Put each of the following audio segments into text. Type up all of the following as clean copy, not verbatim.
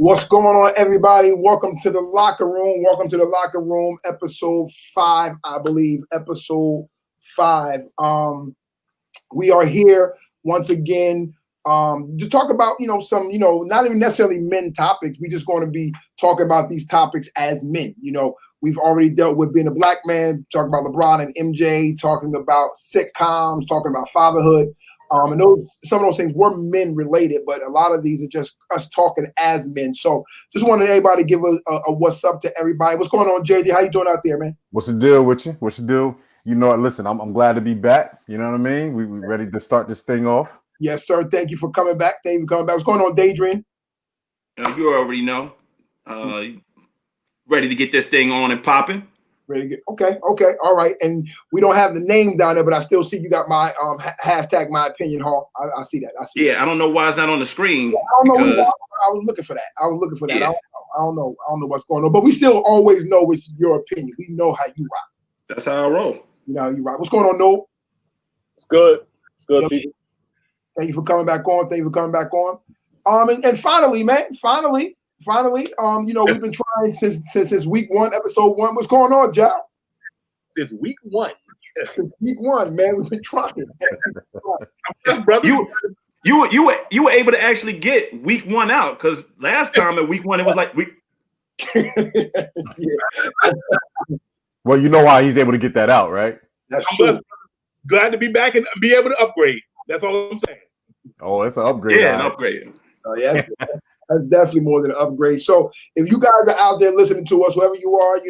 What's going on, everybody? Welcome to the Locker Room. Welcome to the Locker Room, episode 5, I believe. Episode 5. We are here once again to talk about, some, not even necessarily men topics. We're just going to be talking about these topics as men. We've already dealt with being a black man, talking about LeBron and MJ, talking about sitcoms, talking about fatherhood. And some of those things were men related, but a lot of these are just us talking as men. So just wanted everybody to give a what's up to everybody. What's going on, JJ? How you doing out there, man? What's the deal with you? What's the deal? Listen, I'm glad to be back. You know what I mean? We ready to start this thing off? Yes, sir. Thank you for coming back. What's going on, Daydream? You already know. Ready to get this thing on and popping. Ready to get okay, all right. And we don't have the name down there, but I still see you got my hashtag my opinion hall. I see that. Yeah, I don't know why it's not on the screen. Yeah, I don't know. I was looking for that. Yeah. I don't know what's going on, but we still always know it's your opinion. We know how you rock. That's how I roll. You know, you rock. What's going on, Noel? It's good. It's good, people. Thank you for coming back on. And finally, man, we've been trying since week 1, episode 1. What's going on, Joe? Since week 1. Since week 1, man, we've been trying. You were able to actually get week 1 out, because last time at week 1 it was like week. Well, you know why he's able to get that out, right? That's true. Glad to be back and be able to upgrade. That's all I'm saying. Oh, it's an upgrade. Yeah, an upgrade. Oh, yeah. That's definitely more than an upgrade. So if you guys are out there listening to us, whoever you are,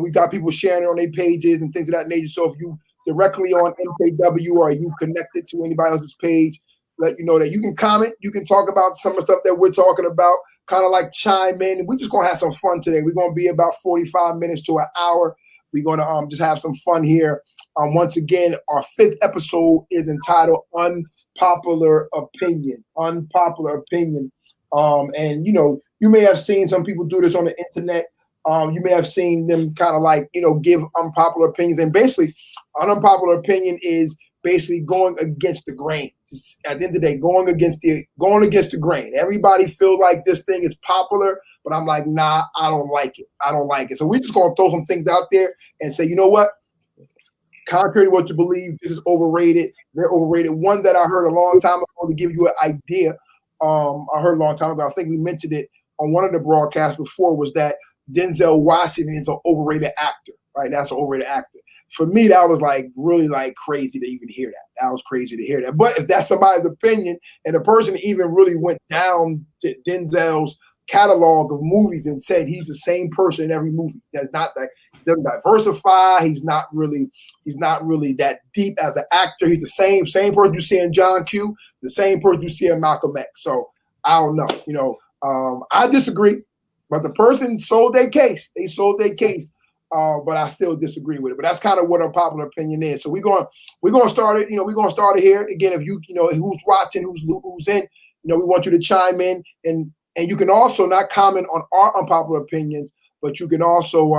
we got people sharing it on their pages and things of that nature. So if you directly on MKW or you connected to anybody else's page, let you know that you can comment, you can talk about some of the stuff that we're talking about, kind of like chime in. We're just gonna have some fun today. We're gonna be about 45 minutes to an hour. We're gonna just have some fun here. Once again, our 5th episode is entitled Unpopular Opinion. Unpopular Opinion. And you may have seen some people do this on the internet. You may have seen them kind of like, give unpopular opinions. And basically, an unpopular opinion is basically going against the grain. Just, at the end of the day, going against the grain. Everybody feel like this thing is popular, but I'm like, nah, I don't like it. So we're just gonna throw some things out there and say, you know what? Contrary to what you believe, this is overrated. They're overrated. One that I heard a long time ago to give you an idea. I heard a long time ago. I think we mentioned it on one of the broadcasts before. Was that Denzel Washington is an overrated actor? Right? That's an overrated actor. For me, that was like really like crazy to even hear that. That was crazy to hear that. But if that's somebody's opinion, and the person even really went down to Denzel's catalog of movies and said he's the same person in every movie. That's not that doesn't diversify. He's not really that deep as an actor. He's the same person you see in John Q, the same person you see in Malcolm X. So I don't know. I disagree, but the person sold their case. They sold their case. But I still disagree with it. But that's kind of what unpopular opinion is. So we're gonna start it. We're gonna start it here again. If you who's watching, who's in, we want you to chime in, and you can also not comment on our unpopular opinions, but you can also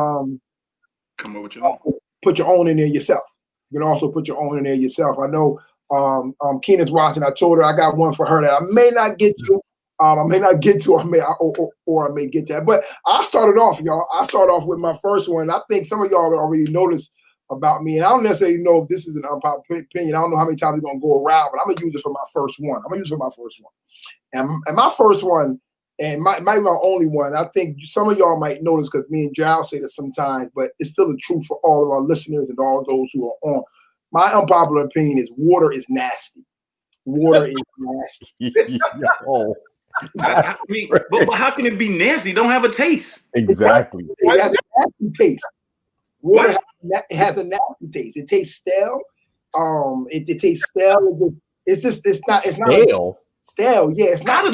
come up with your own. Put your own in there yourself. You can also put your own in there yourself. I know Keenan's watching. I told her I got one for her that I may not get to. I may not get to, or I may get that. But I started off, y'all. I started off with my first one. I think some of y'all already noticed about me, and I don't necessarily know if this is an unpopular opinion. I don't know how many times we're gonna go around, but I'm gonna use this for my first one. And my first one, and might be my only one. I think some of y'all might notice because me and Giles say this sometimes, but it's still the truth for all of our listeners and all those who are on. My unpopular opinion is water is nasty. Water is nasty. Oh. I mean, but how can it be nasty? It don't have a taste. Exactly. It has a nasty taste. Water has a nasty taste. It tastes stale. It tastes stale. It's not stale. Stale. Yeah. It's not.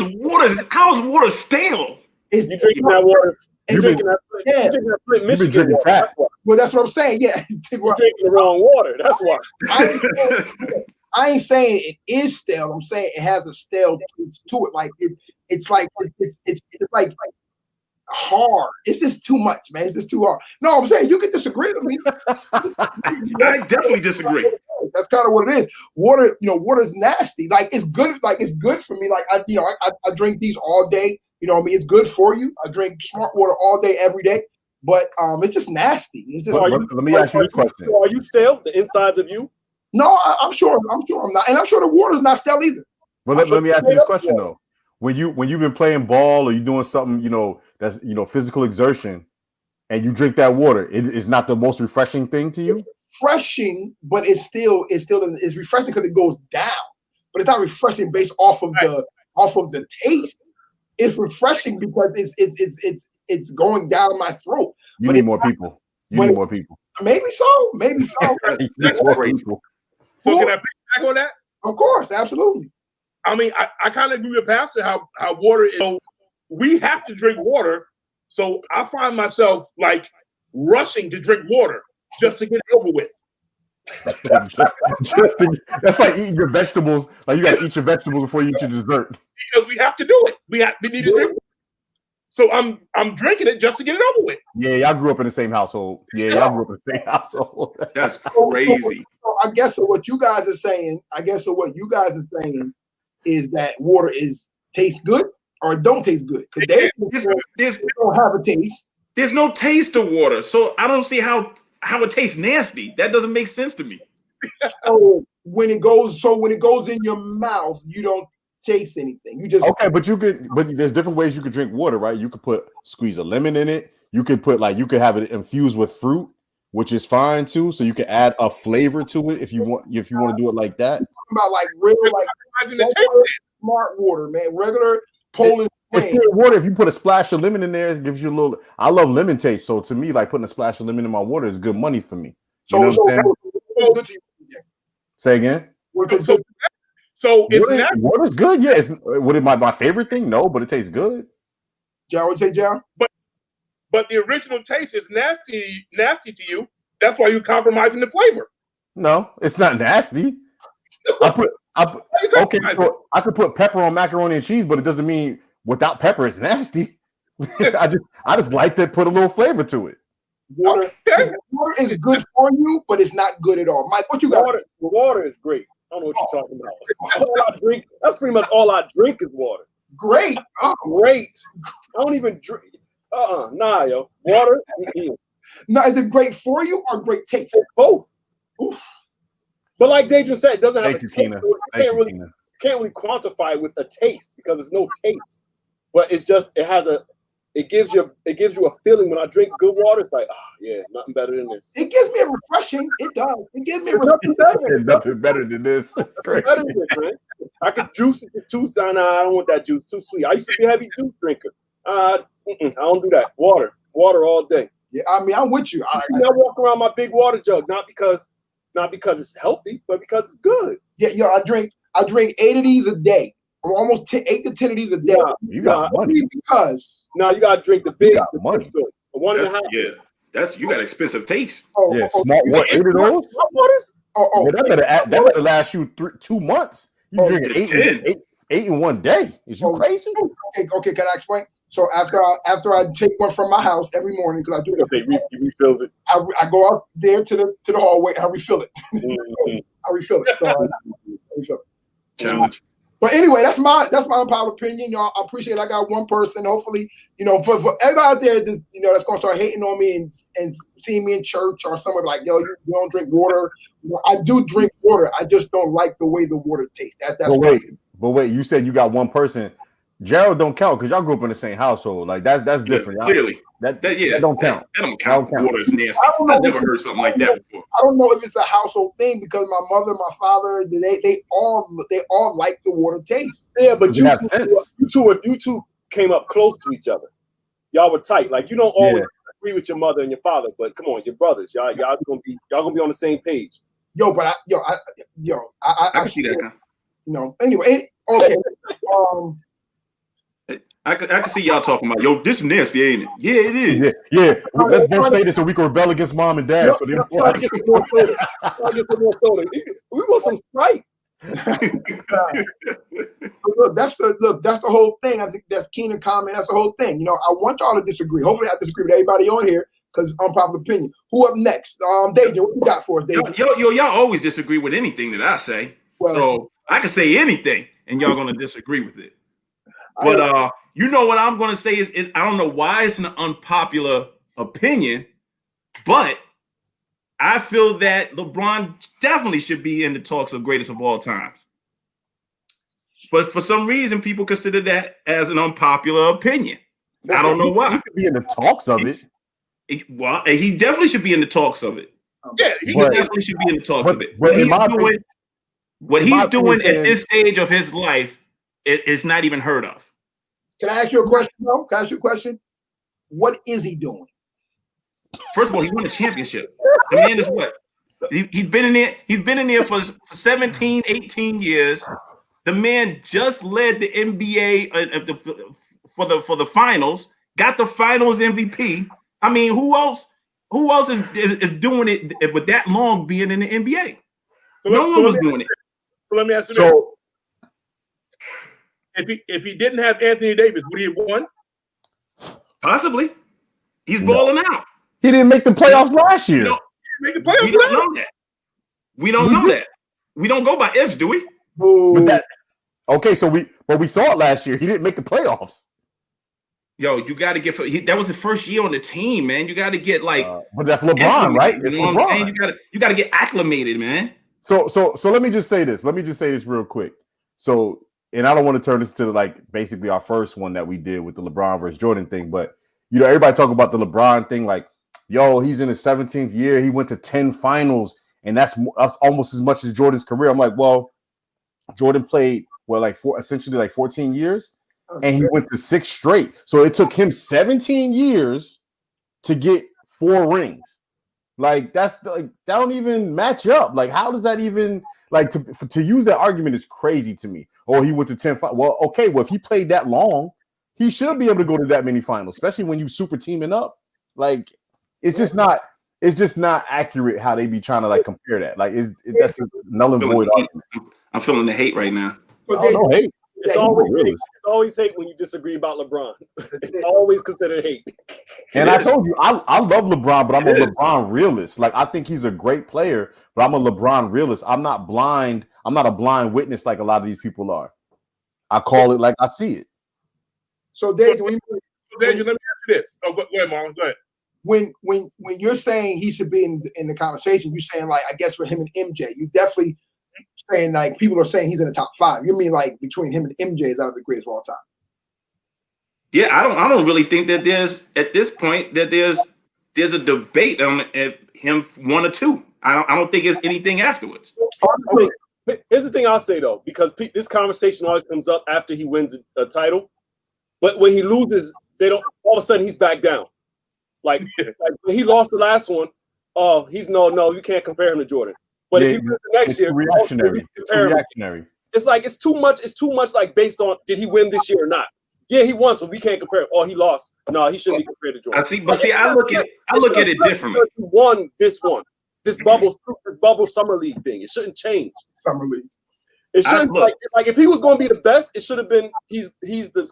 How is water stale? You drinking that water? You've been drinking tap. Well, that's what I'm saying. Yeah. You're drinking the wrong water. That's why. I ain't saying it is stale. I'm saying it has a stale taste to it. Like it's like hard. It's just too much, man. It's just too hard. No, I'm saying you can disagree with me. I definitely disagree. That's kind of what it is. Water, water is nasty. Like it's good. Like it's good for me. Like I drink these all day. You know what I mean? It's good for you. I drink smart water all day, every day, but it's just nasty. It's just. Let me ask you this question: Are you stale? The insides of you? No, I'm sure I'm not, and I'm sure the water's not stale either. Well, let me ask you this question though: when you've been playing ball or you doing something, that's physical exertion, and you drink that water, it is not the most refreshing thing to you. Refreshing, but it's refreshing because it goes down, but it's not refreshing based off of the taste. It's refreshing because it's going down my throat. You need more people. You need more people. Maybe so. That's great. So can I pick back on that? Of course, absolutely. I mean, I kind of agree with Pastor how water is. So we have to drink water. So I find myself like rushing to drink water just to get it over with. That's like eating your vegetables. Like you got to eat your vegetables before you eat your dessert. Because we have to do it. We need to drink water. So I'm drinking it just to get it over with. Yeah, y'all grew up in the same household. Y'all grew up in the same household. That's crazy. So I guess what you guys are saying is that water tastes good or don't taste good because they don't have a taste. There's no taste to water, so I don't see how it tastes nasty. That doesn't make sense to me. So when it goes in your mouth, you don't taste anything. You just but there's different ways you could drink water, right? You could squeeze a lemon in it. You could have it infused with fruit, which is fine too. So you can add a flavor to it if you want to do it like that. I'm talking about like real smart water, man. Regular Polish. It's still water. If you put a splash of lemon in there, it gives you a little. I love lemon taste, so to me, like putting a splash of lemon in my water is good money for me. Good to you. Say again. So water's good. Yeah, would it my favorite thing? No, but it tastes good. John would say, John. But the original taste is nasty to you. That's why you're compromising the flavor. No, it's not nasty. So I could put pepper on macaroni and cheese, but it doesn't mean without pepper it's nasty. I just like to put a little flavor to it. Water is good for you, but it's not good at all. Mike, what you got? Water is great. I don't know what you're talking about. All I drink, that's pretty much all I drink is water. Great. Great. I don't even drink. Nah, yo. Water. Now, is it great for you or great taste? It's both. Oof. But like Deidre said, it doesn't have Thank you, Tina. You can't really quantify it with a taste because there's no taste. But it's just it gives you a feeling when I drink good water. It's like, yeah, nothing better than this. It gives me a refreshing. It does. It gives me nothing better than this. It's great. Better than this, man. I could juice it too. Nah, I don't want that juice. Too sweet. I used to be a heavy juice drinker. I don't do that. Water all day. Yeah, I mean, I'm with you. I walk around my big water jug, not because it's healthy, but because it's good. Yeah, I drink 8 of these a day. I'm almost 8 to 10 of these a day. You got money because you got to drink the big money. 1.5. Yeah, you got expensive taste. Smart water. 8 of those. Waters? That better last you 2 months. You drink 8 in one day. Is you crazy? Okay. Can I explain? So after I take one from my house every morning because I do that, he refills it. I go out there to the hallway and I refill it. I refill it. So I refill it. Challenge. But anyway, that's my unpopular opinion, y'all. I appreciate I got one person. Hopefully, for everybody out there, that's gonna start hating on me and seeing me in church or somewhere like, yo, you don't drink water. I do drink water. I just don't like the way the water tastes. But wait, you said you got one person. Gerald don't count because y'all grew up in the same household. Like that's different. Yeah, clearly, that don't count. That don't count. Water is nasty. I never heard something like that before. I don't know if it's a household thing because my mother, my father, they all like the water taste. Yeah, but you two came up close to each other. Y'all were tight. Like you don't always agree with your mother and your father, but come on, your brothers. Y'all gonna be on the same page. I can see that. Anyway, okay. I can see y'all talking about, yo, this is nasty, ain't it? Yeah, it is. Yeah. Let's both say this so we can rebel against mom and dad. So I'll get some more soda. We want some Sprite. Look, that's the whole thing. I think that's Keenan comment. That's the whole thing. I want y'all to disagree. Hopefully, I disagree with everybody on here because unpopular opinion. Who up next? Deja, what you got for us, Deja? Y'all always disagree with anything that I say. So I can say anything, and y'all gonna disagree with it. But You know what I'm going to say is I don't know why it's an unpopular opinion, but I feel that LeBron definitely should be in the talks of greatest of all times. But for some reason, people consider that as an unpopular opinion. I don't know why. He could be in the talks of it. Well, he definitely should be in the talks of it. Yeah, He definitely should be in the talks of it. What he's doing at this stage of his life is not even heard of. Can I ask you a question, though? Can I ask you a question? What is he doing? First of all, he won a championship. The man is what? He's been in there. He's been in there for 17, 18 years. The man just led the NBA for the finals. Got the finals MVP. I mean, who else is doing it with that long being in the NBA? No one was doing it. So let me ask you this. If he didn't have Anthony Davis, would he have won? Possibly. He's balling out. He didn't make the playoffs last year. Make the playoffs. We don't know that. We don't know that. We don't go by ifs, do we? Okay, so we saw it last year. He didn't make the playoffs. Yo, you got to get that was the first year on the team, man. You got to get but that's LeBron, right? You know what I'm saying? You got to get acclimated, man. So let me just say this. Let me just say this real quick. So, and I don't want to turn this to like basically our first one that we did with the LeBron versus Jordan thing, but you know, everybody talk about the LeBron thing, like, yo, he's in his 17th year. He went to 10 finals, and that's almost as much as Jordan's career. I'm like, well, Jordan played essentially 14 years, and he went to 6 straight. So it took him 17 years to get 4 rings. Like that don't even match up. Like, how does that even to use that argument is crazy to me. Oh, he went to 10 finals. Well, okay, well, if he played that long, he should be able to go to that many finals, especially when you super teaming up. Like, it's just not accurate how they be trying to like compare that. Like, that's a null and void argument. I'm feeling the hate right now. No hate. It's always hate when you disagree about LeBron. It's always considered hate. And I told you, I love LeBron, but I'm a LeBron realist. Like, I think he's a great player, but I'm a LeBron realist. I'm not blind. I'm not a blind witness like a lot of these people are. I call it like I see it. So, Dave, let me ask you this. Oh, go ahead, Marlon. Go ahead. When you're saying he should be in the conversation, you're saying, like, I guess for him and MJ, you definitely saying, like, people are saying he's in the top 5. You mean like between him and MJ is out the greatest of all time? Yeah, I don't really think that there's at this point that there's a debate on him 1 or 2. I don't think it's anything afterwards. Here's the thing I'll say though, because this conversation always comes up after he wins a title, but when he loses, they don't. All of a sudden, he's back down. Like when he lost the last one, he's no, you can't compare him to Jordan. But if he wins the next year, reactionary. It's like it's too much. It's too much. Like based on did he win this year or not? Yeah, he won, so we can't compare him. Oh, he lost. No, he shouldn't be compared to Jordan. I look at it differently. He won this one. This bubble summer league thing. It shouldn't change. Summer league. It shouldn't like if he was going to be the best, it should have been he's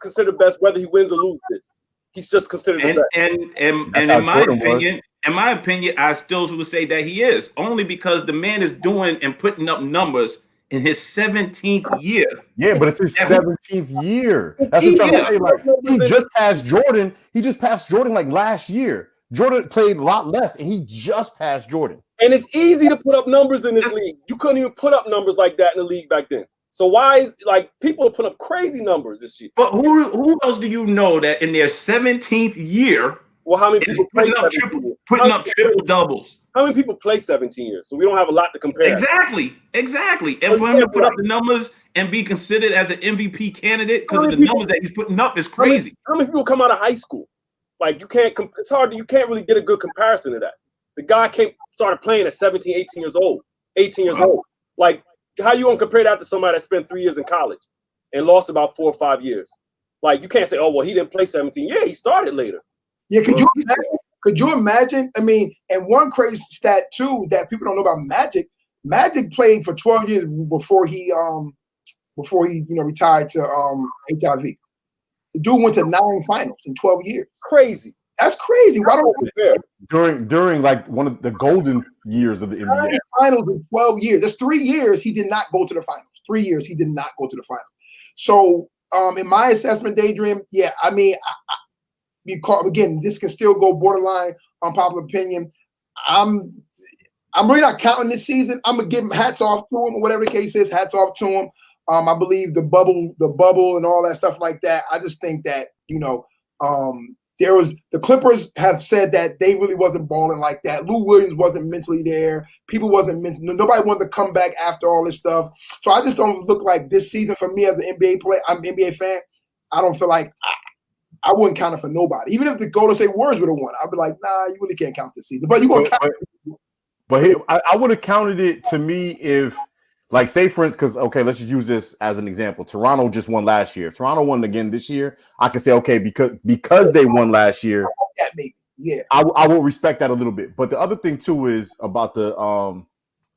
considered best whether he wins or loses this. He's just considered the best. And in my opinion, I still would say that he is only because the man is doing and putting up numbers in his 17th year. Yeah, but it's his 17th year. That's what I'm trying to say. Like, he just passed Jordan. He just passed Jordan like last year. Jordan played a lot less, and he just passed Jordan. And it's easy to put up numbers in this league. You couldn't even put up numbers like that in the league back then. So why is people are putting up crazy numbers this year? But who else do you know that in their 17th year? Well, how many people putting up triple doubles? How many people play 17 years? So we don't have a lot to compare. Exactly. And for him to put up the numbers and be considered as an MVP candidate because of the numbers that he's putting up is crazy. How many people come out of high school? Like you can't. It's hard. You can't really get a good comparison to that. The guy started playing at 17, 18 years old. 18 years old. Like how you gonna compare that to somebody that spent 3 years in college and lost about 4 or 5 years? Like you can't say, oh well, he didn't play 17. Yeah, he started later. Yeah, could you imagine? I mean, and one crazy stat too that people don't know about Magic. Magic played for 12 years before he retired to HIV. The dude went to 9 finals in 12 years. Crazy. That's crazy. Why don't during like one of the golden years of the NBA? 9 finals in 12 years. There's 3 years he did not go to the finals. 3 years he did not go to the finals. So in my assessment, Daydream, yeah, I mean, again, this can still go borderline unpopular opinion. I'm really not counting this season. I'm gonna give him hats off to him, or whatever the case is. Hats off to him. I believe the bubble, and all that stuff like that. I just think that there was the Clippers have said that they really wasn't balling like that. Lou Williams wasn't mentally there. People wasn't mentally. Nobody wanted to come back after all this stuff. So I just don't look like this season for me as an NBA player. I'm an NBA fan. I don't feel like I wouldn't count it for nobody. Even if the Golden State Warriors would have won, I'd be like, nah, you really can't count this season. But you're gonna count. But I would have counted it to me if, like, say for instance, because okay, let's just use this as an example. Toronto just won last year. If Toronto won again this year, I could say okay because they won last year. Yeah, I will respect that a little bit. But the other thing too is about the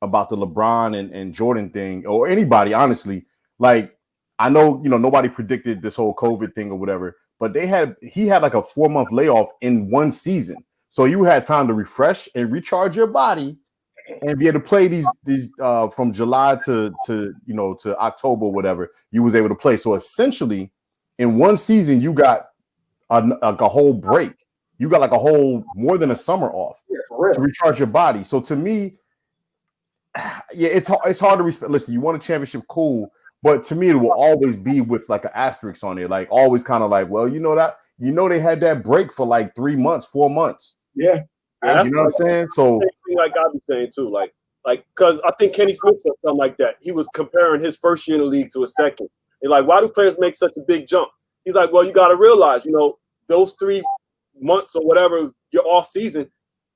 LeBron and Jordan thing, or anybody honestly. Like, I know nobody predicted this whole COVID thing or whatever, but he had like a 4-month layoff in one season, so you had time to refresh and recharge your body and be able to play these from July to October, whatever. You was able to play. So essentially, in one season, you got a whole break. You got like a whole more than a summer off to recharge your body. So to me, yeah, it's hard to respect. Listen, you won a championship, cool, but to me, it will always be with like an asterisk on it. Like always, kind of like, well, they had that break for like 3 months, 4 months. Yeah. You know what I'm saying? So, like I be saying too, like, because I think Kenny Smith said something like that. He was comparing his first year in the league to a second. And like, why do players make such a big jump? He's like, well, you got to realize, those 3 months or whatever your off season,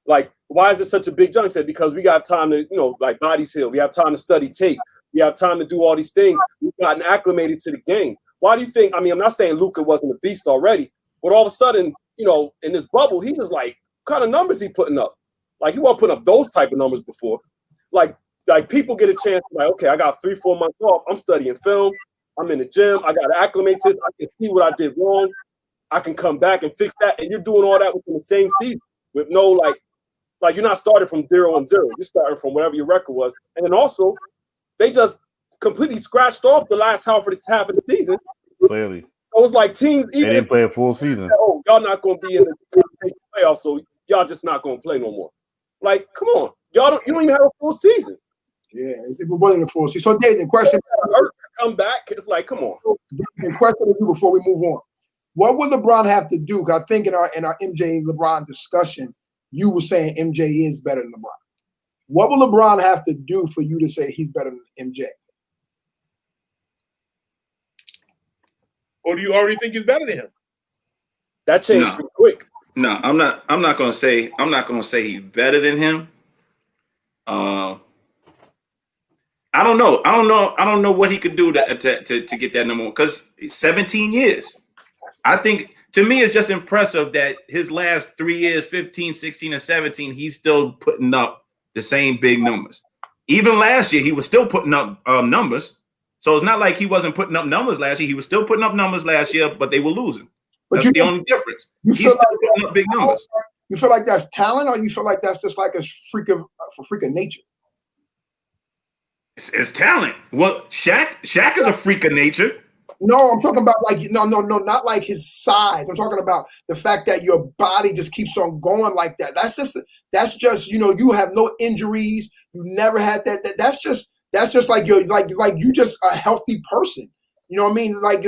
like, why is it such a big jump? He said, because we got time to, like bodies heal. We have time to study tape. We have time to do all these things. We've gotten acclimated to the game. Why do you think? I mean, I'm not saying Luka wasn't a beast already, but all of a sudden, in this bubble, he just like, kind of numbers he putting up. Like, he wasn't putting up those type of numbers before. Like people get a chance to, like, okay, I got 3-4 months off. I'm studying film. I'm in the gym. I got to acclimate to this. I can see what I did wrong. I can come back and fix that. And you're doing all that within the same season with no, like you're not starting from 0-0. You're starting from whatever your record was. And then also, they just completely scratched off the last half of the season. Clearly. So it was like teams. They didn't play a full season. Oh, y'all not going to be in the playoffs, so y'all just not going to play no more. Like, come on. You don't even have a full season. Yeah, it wasn't a full season. So, Dave, the question. Come back. It's like, come on. The question to you before we move on. What would LeBron have to do? Because I think in our MJ LeBron discussion, you were saying MJ is better than LeBron. What will LeBron have to do for you to say he's better than MJ? Or do you already think he's better than him? That changed pretty quick. No, I'm not gonna say he's better than him. I don't know what he could do to get that number one, because 17 years. I think, to me, it's just impressive that his last 3 years, 15, 16, and 17, he's still putting up the same big numbers. Even last year, he was still putting up numbers. So it's not like he wasn't putting up numbers last year. He was still putting up numbers last year, but they were losing. That's the only difference. He's still putting up big numbers. You feel like that's talent, or you feel like that's just like a freak of nature? It's talent. Well, Shaq is a freak of nature. No, I'm talking about no, not like his size. I'm talking about the fact that your body just keeps on going like that. That's just you have no injuries. You never had that. That's just like you're like you just a healthy person. You know what I mean? Like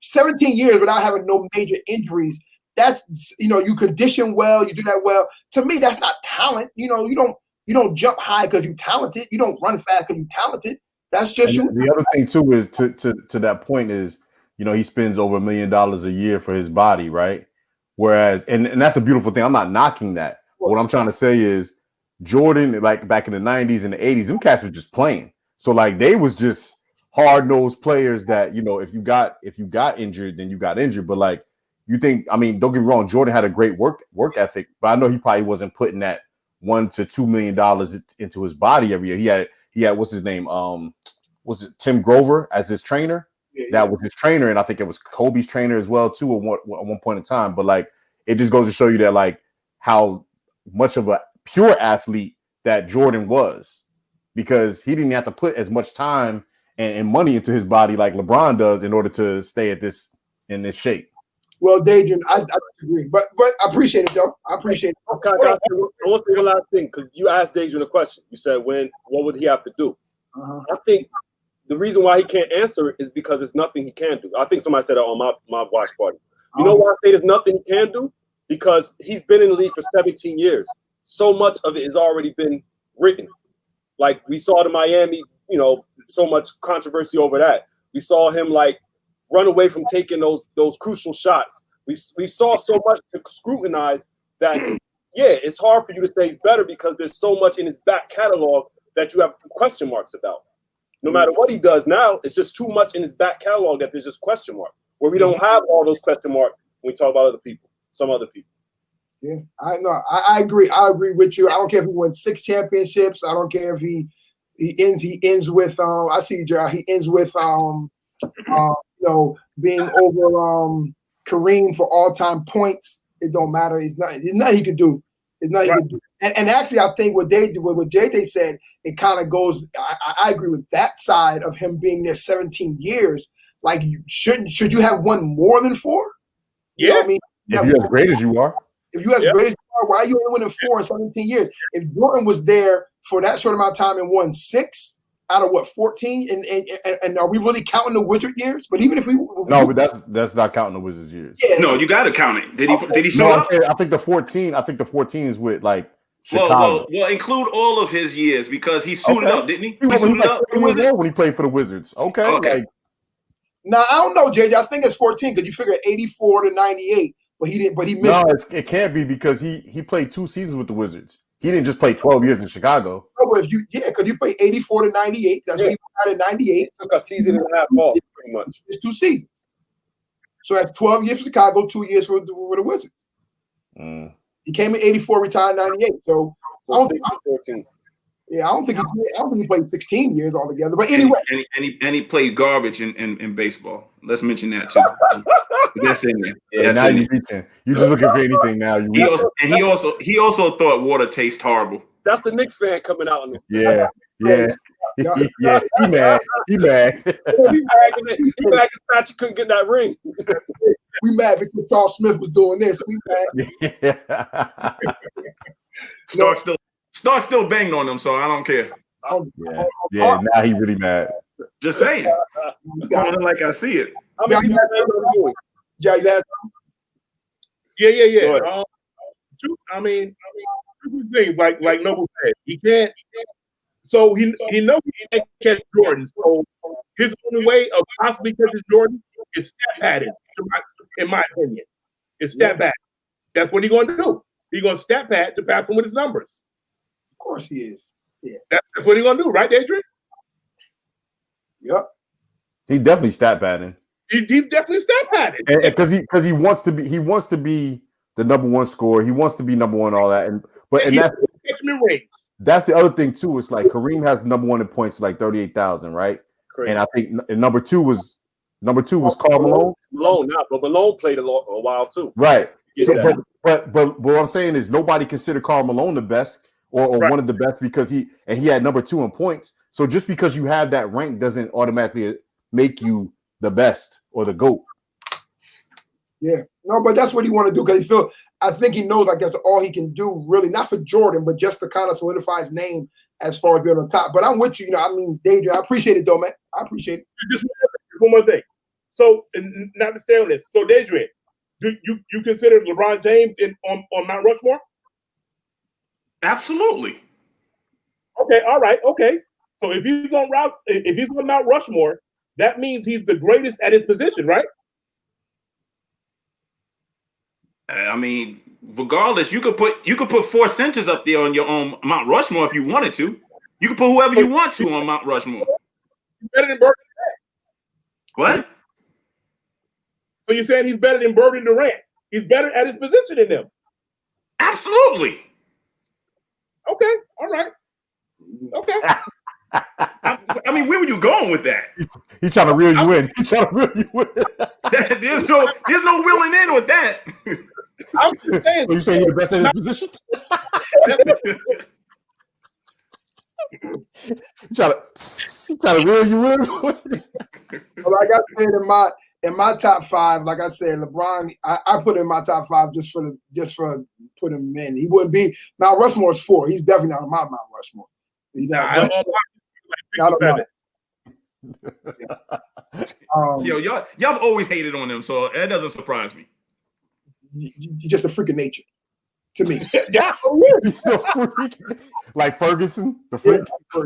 17 years without having no major injuries. That's you condition well. You do that well. To me, that's not talent. You don't jump high because you're talented. You don't run fast because you're talented. That's just you. The other thing too is to that point is, he spends over $1 million a year for his body, right? Whereas, and that's a beautiful thing. I'm not knocking that. What I'm trying to say is Jordan, like back in the 90s and the 80s, them cats were just playing. So like they was just hard-nosed players that, if you got injured, then you got injured. But like don't get me wrong, Jordan had a great work ethic, but I know he probably wasn't putting that $1 to $2 million into his body every year. He had what's his name? Was it Tim Grover as his trainer? Yeah, that was his trainer, and I think it was Kobe's trainer as well too at one point in time. But like, it just goes to show you that like how much of a pure athlete that Jordan was, because he didn't have to put as much time and money into his body like LeBron does in order to stay in this shape. Well, Adrian, I disagree, but I appreciate it though. I appreciate it. Okay, I want to say one last thing because you asked Adrian a question. You said what would he have to do? I think the reason why he can't answer it is because there's nothing he can do. I think somebody said that on my watch party. You know why I say there's nothing he can do? Because he's been in the league for 17 years. So much of it has already been written. Like we saw the Miami, so much controversy over that. We saw him like run away from taking those crucial shots. We saw so much to scrutinize that, it's hard for you to say he's better because there's so much in his back catalog that you have question marks about. No matter what he does now, it's just too much in his back catalog that there's just question marks. Where we don't have all those question marks when we talk about some other people. Yeah, I know. I agree. I agree with you. I don't care if he wins 6 championships. I don't care if he ends with I see you, Gerald. He ends with being over Kareem for all-time points. It don't matter. It's nothing he could do. It's nothing he could do. And actually, I think what JJ said, it kind of goes. I agree with that side of him being there 17 years. Like, should you have won more than 4? You know what I mean? If you're as great as you are. If you as great as you are, why are you only winning 4 in 17 years? If Jordan was there for that short amount of time and won 6 out of 14, and are we really counting the Wizard years? But even if but that's not counting the Wizards years. Yeah, no, you got to count it. Did he show up? I think the 14. I think the 14 is with like Chicago. Well, include all of his years because he suited up, didn't he? He suited up when he played for the Wizards. Okay. Now I don't know, JJ. I think it's 14 because you figure 84 to 98, but he didn't. But he missed. No, it can't be because he played 2 seasons with the Wizards. He didn't just play 12 years in Chicago. No, but because you played 84 to 98. That's what he had in 98. Took a season and a half off, pretty much. It's 2 seasons. So that's 12 years for Chicago, 2 years for the Wizards. He came in 84, retired in 98. So I don't think. 14. Yeah, I don't think he played 16 years altogether. But anyway, and he played garbage in baseball. Let's mention that too. That's in there. Yeah, now you're reaching. You're just looking for anything now. He also thought water tastes horrible. That's the Knicks fan coming out on him. Yeah. He mad. He mad because Patrick couldn't get that ring. We mad because Charles Smith was doing this. We mad. Stark still banged on them, so I don't care. Yeah. Now he really mad. Just saying. Like I see it. Yeah. Two things like Noble said. He can't. So he knows he can't catch Jordan. So his only way of possibly catching Jordan is stat padding. In my opinion, it's stat pad. That's what he's going to do. He's going to stat pad to pass him with his numbers. Of course he is. Yeah. That's what he's going to do, right, Adrian? Yep. He definitely stat padding. He's definitely stat padding. Because he wants to be the number 1 scorer. He wants to be number 1, all that. That's the other thing too. It's like Kareem has number 1 in points, like 38,000, right? Crazy. And I think number two was Karl Malone. But Malone played a while too. Right. So, but what I'm saying is nobody considered Karl Malone the best or one of the best because he had number 2 in points. So just because you have that rank doesn't automatically make you the best or the GOAT. Yeah. No, but that's what he want to do because I think he knows like that's all he can do really, not for Jordan, but just to kind of solidify his name as far as being on top. But I'm with you, Danger. I appreciate it though, man. I appreciate it. Just one more thing. So, not to stay on this. So, Danger, do you consider LeBron James on Mount Rushmore? Absolutely. Okay. All right. Okay. So if he's on Mount Rushmore, that means he's the greatest at his position, right? I mean, regardless, you could put 4 centers up there on your own Mount Rushmore if you wanted to. You can put whoever you want to on Mount Rushmore. Better than Bird Durant. What? So you're saying he's better than Bird and Durant? He's better at his position than them? Absolutely. Okay. All right. Okay. I mean, where were you going with that? He's trying to reel you in. There's no reeling in with that. I'm just saying. So you saying you're the best at his position? trying to reel you in. Like I said in my top five, like I said, LeBron, I put him in my top five just for putting him in. He wouldn't be Mount Rushmore's 4. He's definitely not on my Mount Rushmore. Not on mine. Yo, y'all always hated on him, so that doesn't surprise me. You're just a freak of nature to me. Yeah. He's a freak. Like Ferguson, the freak.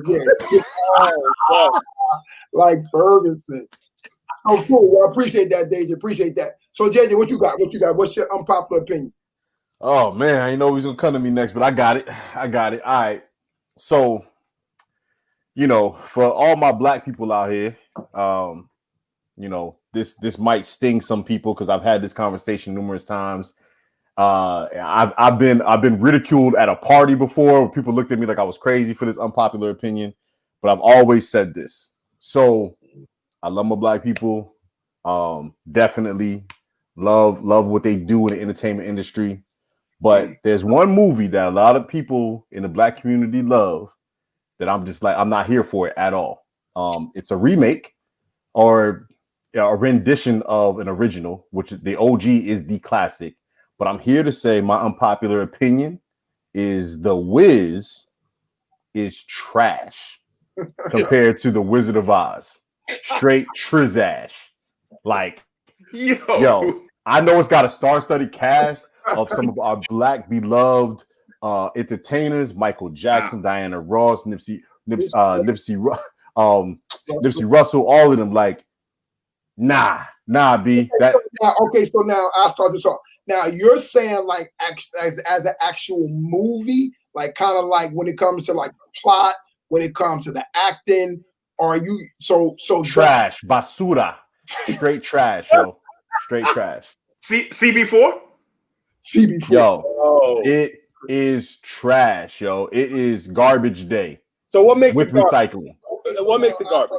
Yeah. Like Ferguson. Oh, cool. Well, I appreciate that, Deja. Appreciate that. So, JJ, what you got? What's your unpopular opinion? Oh man, I didn't know he was gonna come to me next, but I got it. All right. So, for all my black people out here, this might sting some people because I've had this conversation numerous times. I've been ridiculed at a party before where people looked at me like I was crazy for this unpopular opinion, but I've always said this. So I love my black people. Definitely love what they do in the entertainment industry. But there's one movie that a lot of people in the black community love that I'm just like, I'm not here for it at all. It's a remake or a rendition of an original, which the OG is the classic. But I'm here to say my unpopular opinion is The Wiz is trash compared to The Wizard of Oz. Straight trizash. Like, yo, I know it's got a star-studded cast of some of our black beloved entertainers: Michael Jackson, Diana Ross, Nipsey Russell, all of them. Like, nah, B. Okay, so now I'll start this off. Now you're saying like as an actual movie, like kind of like when it comes to like the plot, when it comes to the acting, are you so trash, basura, straight trash, yo, straight trash. CB4? CB4. Yo, it is trash, yo. It is garbage day. So what makes it recycling? What makes it garbage?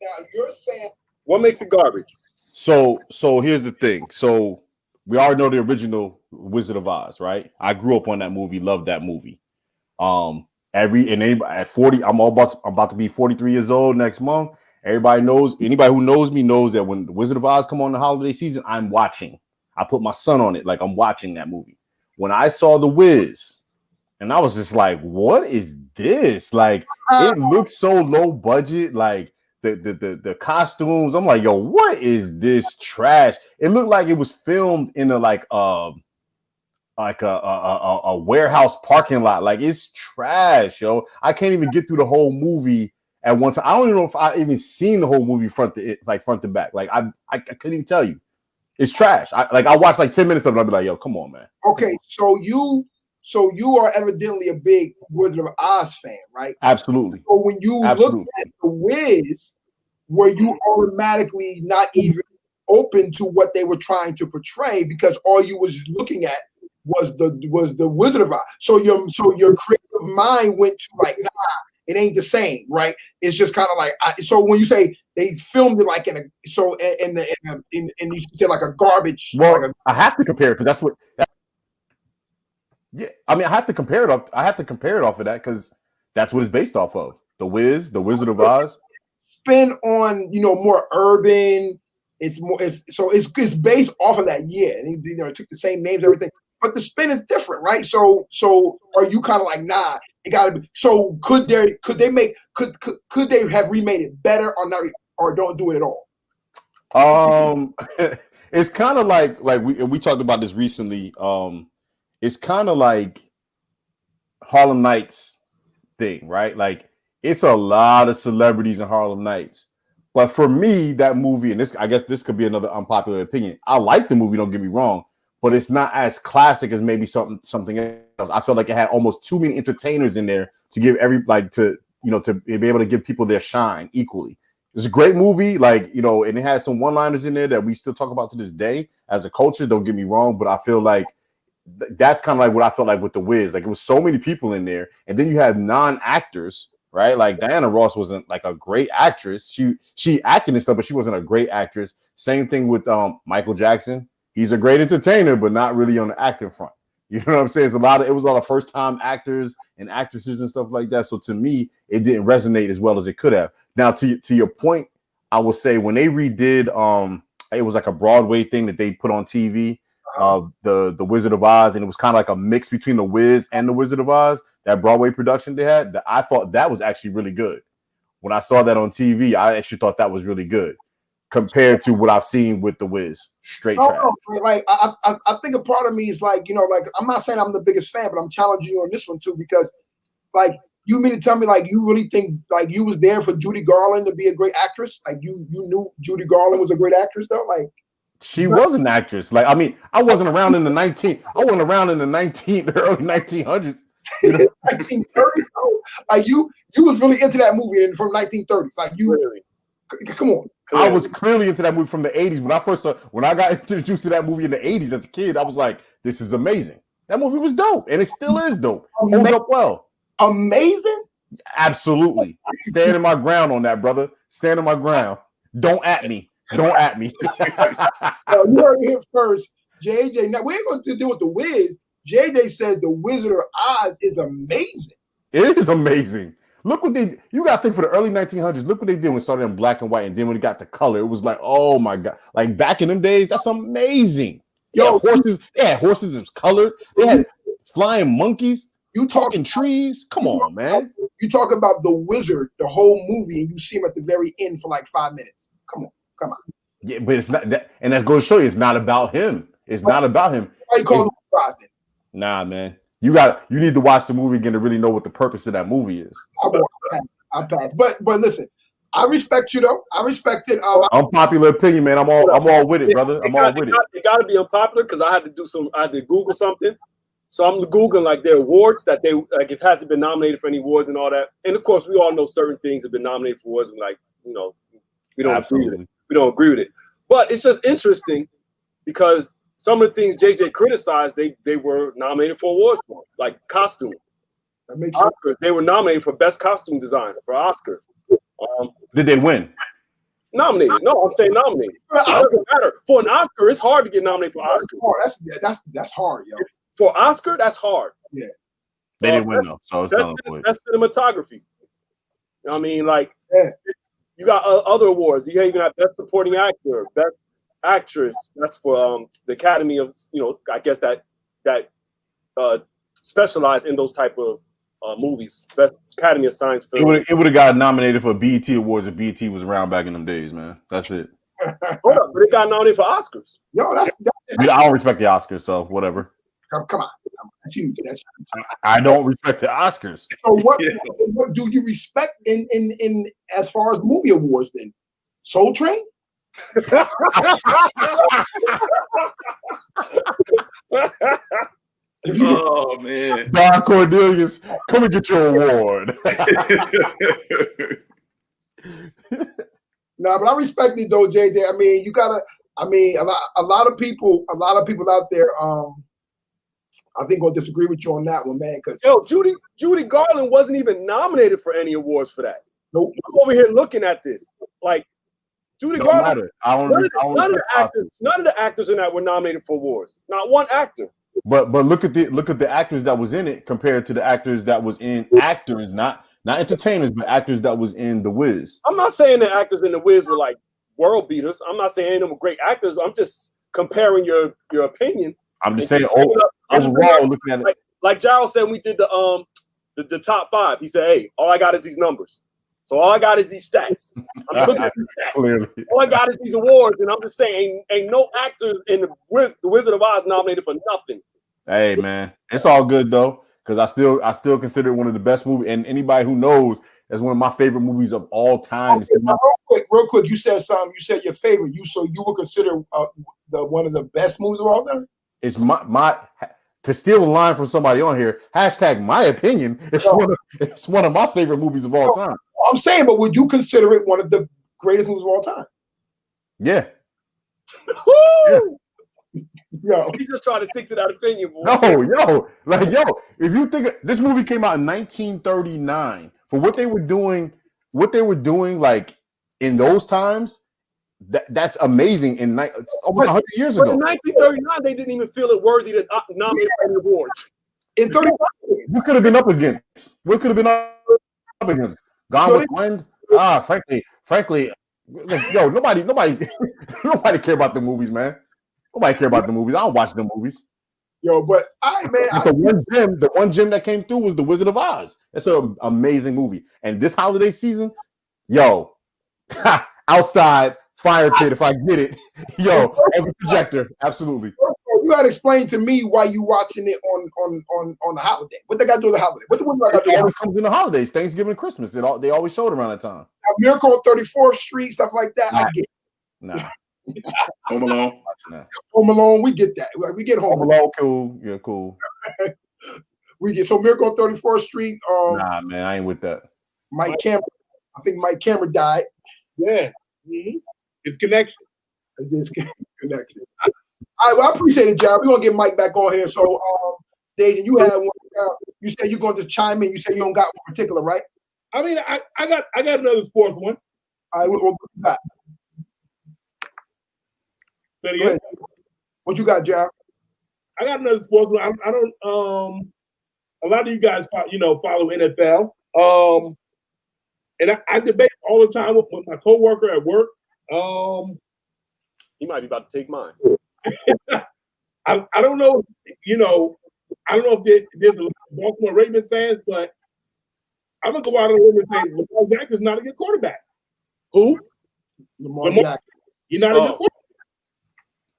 Now you're saying what makes it garbage? So here's the thing. So we already know the original Wizard of Oz, right? I grew up on that movie, loved that movie. Anybody at 40, I'm about to be 43 years old next month. Anybody who knows me knows that when the Wizard of Oz come on the holiday season, I'm watching. I put my son on it, like I'm watching that movie. When I saw The Wiz, and I was just like, what is this? Like, it looks so low budget, like the costumes. I'm like, yo, what is this trash? It looked like it was filmed in a warehouse parking lot. Like, it's trash, yo. I can't even get through the whole movie at one time. I don't even know if I even seen the whole movie front to back. Like, I couldn't even tell you. It's trash. I watched like 10 minutes of it. I'll be like, yo, come on, man. Okay, so you are evidently a big Wizard of Oz fan, right? Absolutely. So when you look at The Wiz, were you automatically not even open to what they were trying to portray because all you was looking at was the Wizard of Oz? So your creative mind went to like, nah, it ain't the same, right? It's just kind of like so when you say they filmed it like in you said like a garbage. Well, like I have to compare it because that's what. Yeah, I mean, I have to compare it off of that because that's what it's based off of. The Wiz, the Wizard of Oz. Spin on more urban. It's based off of that. Yeah, and it took the same names, everything, but the spin is different, right? So are you kind of like, nah, it gotta be? So could they have remade it better or not, or don't do it at all? It's kind of like we talked about this recently. It's kind of like Harlem Nights thing, right? Like, it's a lot of celebrities in Harlem Nights. But for me, that movie, and I guess this could be another unpopular opinion. I like the movie, don't get me wrong, but it's not as classic as maybe something else. I felt like it had almost too many entertainers in there to give to be able to give people their shine equally. It's a great movie, and it had some one-liners in there that we still talk about to this day as a culture. Don't get me wrong, but I feel like that's kind of like what I felt like with The Wiz. Like, it was so many people in there, and then you have non-actors, right? Like, Diana Ross wasn't like a great actress. She acted and stuff, but she wasn't a great actress. Same thing with Michael Jackson. He's a great entertainer, but not really on the acting front. You know what I'm saying? It was a lot of first time actors and actresses and stuff like that. So to me, it didn't resonate as well as it could have. Now, to your point, I will say when they redid, it was like a Broadway thing that they put on TV of the Wizard of Oz, and it was kind of like a mix between the Wiz and the Wizard of Oz. That Broadway production they had, I thought that was actually really good. When I saw that on TV, I actually thought that was really good compared to what I've seen with the Wiz. Straight trash. Like I think a part of me is like, you know, like I'm not saying I'm the biggest fan, but I'm challenging you on this one too, because like you mean to tell me like you really think like you was there for Judy Garland to be a great actress? Like you knew Judy Garland was a great actress though? Like she was an actress. Like, I mean, I wasn't around in the early 1900s. You know? 1930s. Like you was really into that movie from 1930s. Like you, come on. I was clearly into that movie from the 80s. When I got introduced to that movie in the 80s as a kid, I was like, this is amazing. That movie was dope, and it still is dope. Holds up well. Amazing? Absolutely. Standing my ground on that, brother. Standing my ground. Don't at me. Don't at me. You heard it here first. JJ. Now we ain't going to deal with the Wiz. JJ said the Wizard of Oz is amazing. It is amazing. Look what you got to think for the early 1900s. Look what they did when it started in black and white. And then when it got to color, it was like, oh my God. Like back in them days, that's amazing. Yo, horses. They had horses that was colored. They had flying monkeys. You talking trees. Come on, man. You talk about the wizard, the whole movie, and you see him at the very end for like 5 minutes. Come on. Yeah, but it's not that. And that's going to show you it's not about him. It's not about him. Why you call him surprised? Nah, man. You need to watch the movie again to really know what the purpose of that movie is. I pass. But listen, I respect you though. I respect it. Unpopular opinion, man. I'm all with it, brother. I'm all with it. It got to be unpopular because I had to Google something. So I'm Googling like their awards that they like it hasn't been nominated for any awards and all that. And of course, we all know certain things have been nominated for awards and like, you know, we don't agree with it. We don't agree with it. But it's just interesting because some of the things JJ criticized, they were nominated for awards for, like costume. That makes Oscars, sense. they were nominated for best costume design for Oscars. Did they win? Nominated. No, I'm saying nominated. It doesn't matter. For an Oscar, it's hard to get nominated for Oscar. That's hard, yo. For Oscar, that's hard. Yeah. They didn't win though, so it's that's cinematography. You know what I mean? Like, yeah. You got other awards. You even have best supporting actor, best actress. That's for the Academy of, you know, I guess that specialize in those type of movies. Best Academy of Science Film. It would have got nominated for BET Awards if BET was around back in them days, man. That's it. Hold up, but it got nominated for Oscars. Yo, I don't respect the Oscars, so whatever. Come on. That's huge. I don't respect the Oscars. So what do you respect in as far as movie awards then? Soul Train? Oh man. Don Cornelius, come and get your award. Nah, but I respect it though, JJ. I mean, a lot of people out there I think gonna disagree with you on that one, man. Because Judy Garland wasn't even nominated for any awards for that. Nope. I'm over here looking at this. Like Judy Garland. None of the actors in that were nominated for awards. Not one actor. But look at the actors that was in it compared to the actors that was in actors, not entertainers, but actors that was in The Wiz. I'm not saying that actors in The Wiz were like world beaters. I'm not saying any of them were great actors. I'm just comparing your opinion. I'm just saying overall, looking at it. Like Gerald said, we did the top 5. He said, "Hey, all I got is these numbers. So all I got is these stats. I'm looking at these stats. Clearly. All I got is these awards, and I'm just saying, ain't no actors in the Wizard of Oz nominated for nothing." Hey man, it's all good though, because I still consider it one of the best movies, and anybody who knows that's one of my favorite movies of all time. Okay, real quick, you said something. You said your favorite. So you would consider the one of the best movies of all time? It's my to steal a line from somebody on here. # my opinion. It's one of my favorite movies of all time. I'm saying, but would you consider it one of the greatest movies of all time? Yeah. Yeah. Yo. He's just trying to stick to that opinion, boy. If you think this movie came out in 1939, for what they were doing like in those times, that's amazing. It's almost 100 years But ago. in 1939, they didn't even feel it worthy to nominate for any awards. In 35, What could have been up against? What could have been up against? Gone with the Wind? Frankly, yo, nobody care about the movies, man. Nobody care about the movies. I don't watch the movies. yo, but The one gem that came through was The Wizard of Oz. It's an amazing movie. And this holiday season, yo, outside fire pit if I get it, yo, every projector, absolutely. you gotta explain to me why you watching it on the holiday. What they got to do with the holiday? What the one got to do? It always comes in the holidays, Thanksgiving and Christmas. They always showed around that time. Miracle on 34th Street, stuff like that. I get. Nah. Home Alone. Home Alone, we get that. Like, we get Home Alone. Cool. Yeah, cool. We get so Miracle on 34th Street. Nah, man, I ain't with that. Mike Cameron. I think Mike Cameron died. Yeah. Mm-hmm. It's connection. This connection. All right, well, I appreciate it, John. We're gonna get Mike back on here. So, Dejan, you had one. You said you're gonna just chime in. You said you don't got one particular, right? I mean, I got another sports one. All right, what you got? What you got, John? I got another sports one. I don't. A lot of you guys, follow NFL. And I debate all the time with my coworker at work. He might be about to take mine. I don't know. I don't know if there's a lot of Baltimore Ravens fans, but I'm gonna go out on a limb and say Lamar Jackson's not a good quarterback. Who? Lamar Jackson. You're not a good quarterback.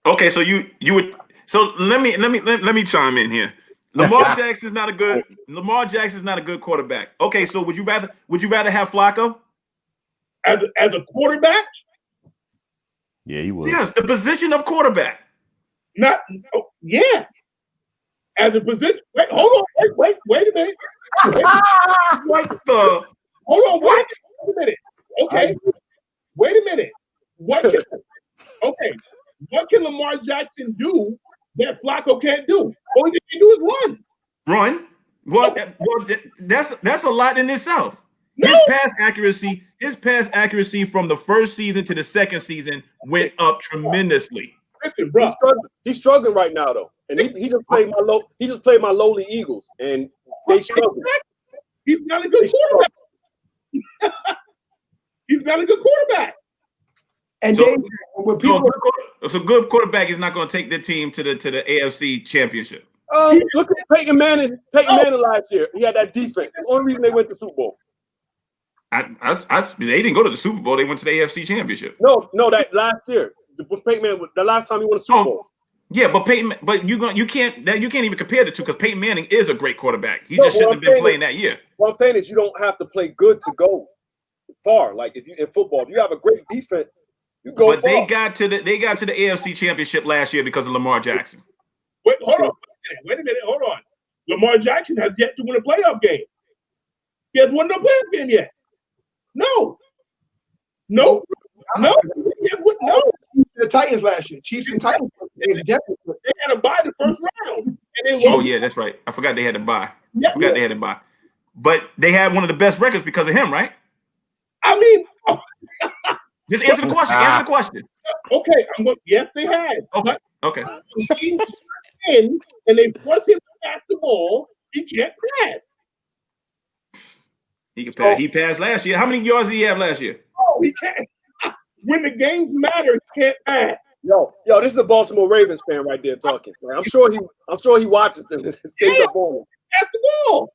Okay, so you would. So let me chime in here. Lamar Jackson's not a good quarterback. Okay, so would you rather have Flacco? As a quarterback? Yeah, he would. Yes, the position of quarterback. Yeah. As a position. Wait, hold on. Wait a minute. What the? Hold on. Wait a minute. Okay. Wait a minute. What can Lamar Jackson do that Flacco can't do? All he can do is run. Well, that's a lot in itself. No. His pass accuracy from the first season to the second season went up tremendously. Listen, bro. He's struggling right now, though, and he just played my lowly Eagles, and they struggle. He's not a good quarterback. He's not a good quarterback. And when people, so good quarterback is not going to take their team to the AFC Championship. Look at Peyton Manning. Last year, he had that defense. That's the only reason they went to the Super Bowl. They didn't go to the Super Bowl. They went to the AFC Championship. No, that last year, Peyton Manning, the last time he won a Super Bowl. Yeah, but you can't even compare the two because Peyton Manning is a great quarterback. He just shouldn't have been playing that year. What I'm saying is you don't have to play good to go far. Like if you in football, if you have a great defense, you go far. But they got to the AFC Championship last year because of Lamar Jackson. Wait a minute. Hold on. Lamar Jackson has yet to win a playoff game. He hasn't won no playoff game yet. No. The Titans last year, Chiefs and Titans. They had to buy the first round. Yeah, that's right. I forgot they had to buy. But they had one of the best records because of him, right? I mean, just answer the question. Okay, yes, they had. Okay. And they force him to pass the ball. He can't pass. He can pass. He passed last year. How many yards did he have last year? Oh, he can't. When the games matter, he can't pass. Yo, this is a Baltimore Ravens fan right there talking. Man. I'm sure he watches them. Stays up on them. Pass the ball.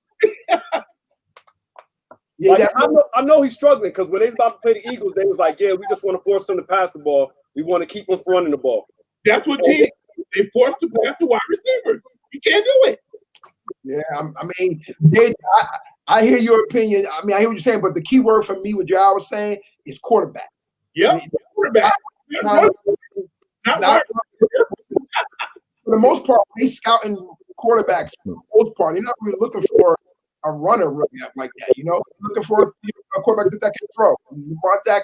Yeah, like, I know he's struggling because when they was about to play the Eagles, they was like, "Yeah, we just want to force him to pass the ball. We want to keep him running the ball." That's what they forced to pass the wide receivers. You can't do it. Yeah, I mean, I hear your opinion. I mean, I hear what you're saying, but the key word for me, what y'all was saying, is quarterback. Yeah, quarterback. For the most part, they scouting quarterbacks. For the most part, they're not really looking for a runner really like that. Looking for a quarterback that can throw.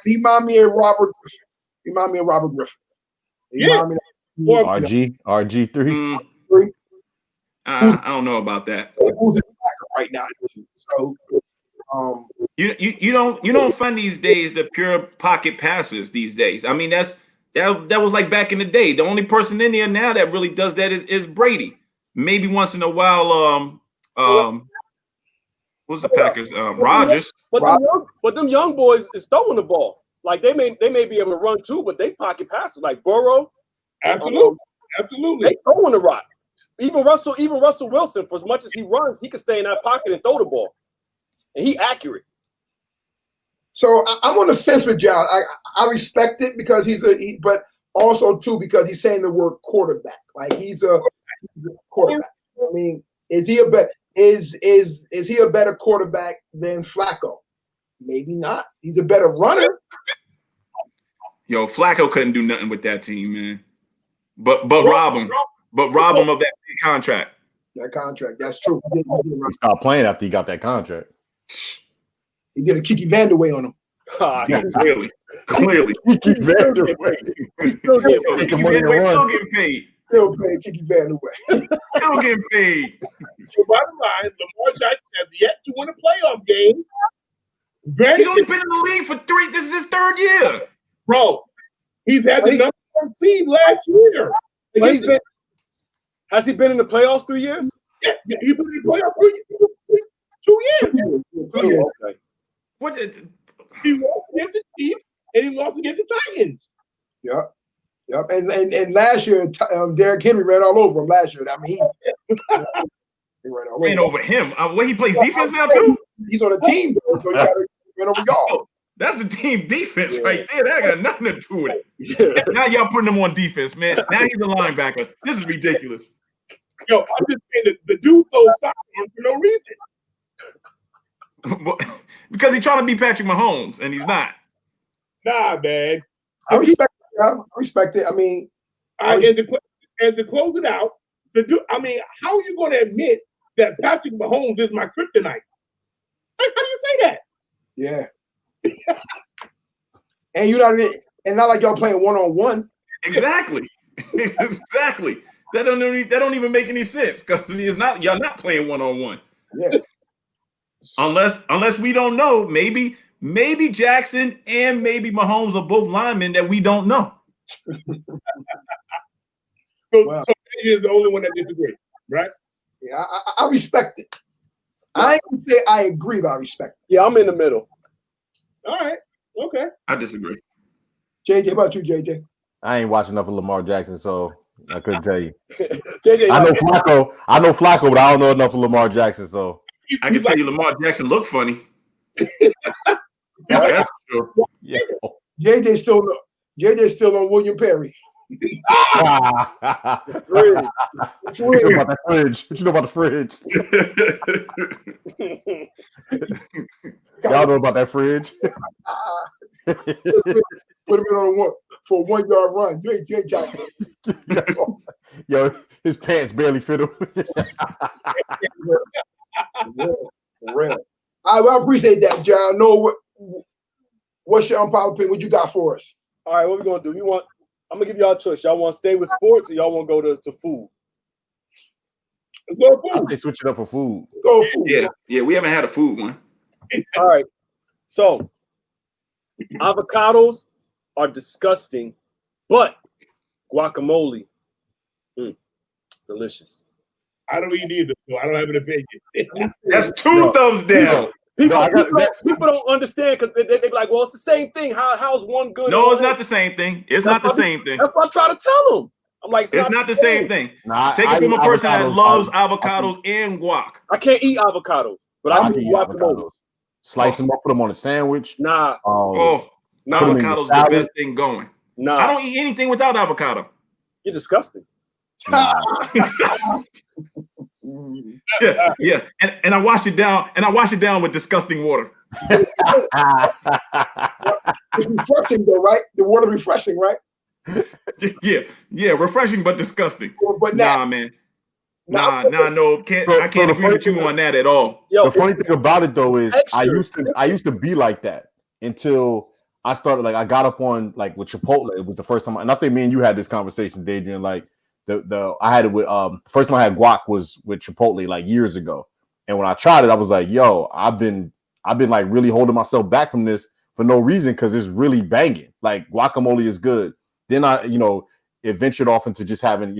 He remind me of Robert Griffin. RG3. I don't know about that. Who's right now? So You don't find these days the pure pocket passers these days. I mean, that was like back in the day. The only person in there now that really does that is Brady. Maybe once in a while, what's the Packers? Rodgers. But them young boys is throwing the ball. Like they may be able to run too, but they pocket passes like Burrow. Absolutely. They throwing the rock. Even Russell Wilson, for as much as he runs, he can stay in that pocket and throw the ball, and he accurate. So I'm on the fence with y'all. I respect it because but also too because he's saying the word quarterback. Like he's a quarterback. I mean, is he a better quarterback than Flacco? Maybe not. He's a better runner. Yo, Flacco couldn't do nothing with that team, man. But rob him of that contract. That contract, that's true. He stopped playing after he got that contract. He did a Kiki Vandeweghe on him. Clearly. Kiki Vandeweghe. He's still getting paid. Still paying Kiki Vandeweghe. Still getting paid. So bottom line, Lamar Jackson has yet to win a playoff game. He's only been in the league for 3. This is his 3rd year. Bro, he's had the number 1 seed last year. Has he been in the playoffs 3 years? Yeah, he's been in the playoffs 2 years. 2 years. Okay. What? He lost against the Chiefs and he lost against the Titans. Yep. And last year, Derrick Henry ran all over him. Last year, I mean, he ran over him. He plays defense now too. He's on a team, though, so he got to run over y'all. That's the team defense right there. That got nothing to do with it. Yeah. Now y'all putting him on defense, man. Now he's a linebacker. This is ridiculous. Yo, I'm just saying that the dude throws socks for no reason. Because he's trying to be Patrick Mahomes, and he's not. Nah, man. I respect it. I respect it. I mean, and to close it out, how are you going to admit that Patrick Mahomes is my kryptonite? How do you say that? Yeah. And not like y'all playing 1-on-1. Exactly. Exactly. That don't even make any sense because y'all not playing 1-on-1. Yeah. Unless we don't know, maybe Jackson and maybe Mahomes are both linemen that we don't know. So he is the only one that disagrees, right? Yeah, I respect it. I ain't gonna say I agree, but I respect it. Yeah, I'm in the middle. All right. Okay. I disagree. JJ, how about you, JJ? I ain't watching enough of Lamar Jackson, so I couldn't tell you. JJ, I know Flacco, but I don't know enough of Lamar Jackson, so I can tell you Lamar Jackson looked funny. That's true. Yeah. JJ still on William Perry. What you know about that fridge? What you know about the fridge? Y'all know about that fridge? Put him in on for a 1 yard run. You ain't Jackson. Yo, his pants barely fit him. Real. I appreciate that, John. Know what's your unpopular opinion? What you got for us? All right, what we gonna do? I'm gonna give y'all a choice. Y'all want to stay with sports or y'all want to go to food? Let's go food. They switch it up for food. Go food. Yeah, we haven't had a food one. All right. So avocados are disgusting, but guacamole, delicious. I don't eat either, so I don't have an opinion. That's two thumbs down. People don't understand because they be like, well, it's the same thing. How's one good? No, it's not the same thing. It's not the same thing. That's what I try to tell them. I'm like, it's not the same thing. Take it from a person that loves avocados and guac. I can't eat avocados, but I can eat guacamole. Slice them up, put them on a sandwich. Nah. Avocado's the best thing going. Nah. I don't eat anything without avocado. You're disgusting. Yeah. And I wash it down. And I wash it down with disgusting water. It's refreshing though, right? The water refreshing, right? Yeah, refreshing but disgusting. But man. No. I can't agree with you on that at all. The funny thing about it though is I used to be like that until I started I got up on with Chipotle. It was the first time, and I think me and you had this conversation, Adrian. I had it with the first time I had guac was with Chipotle years ago, and when I tried it, I was like, yo, I've been I've been like really holding myself back from this for no reason because it's really banging. Like guacamole is good. Then it ventured off into just having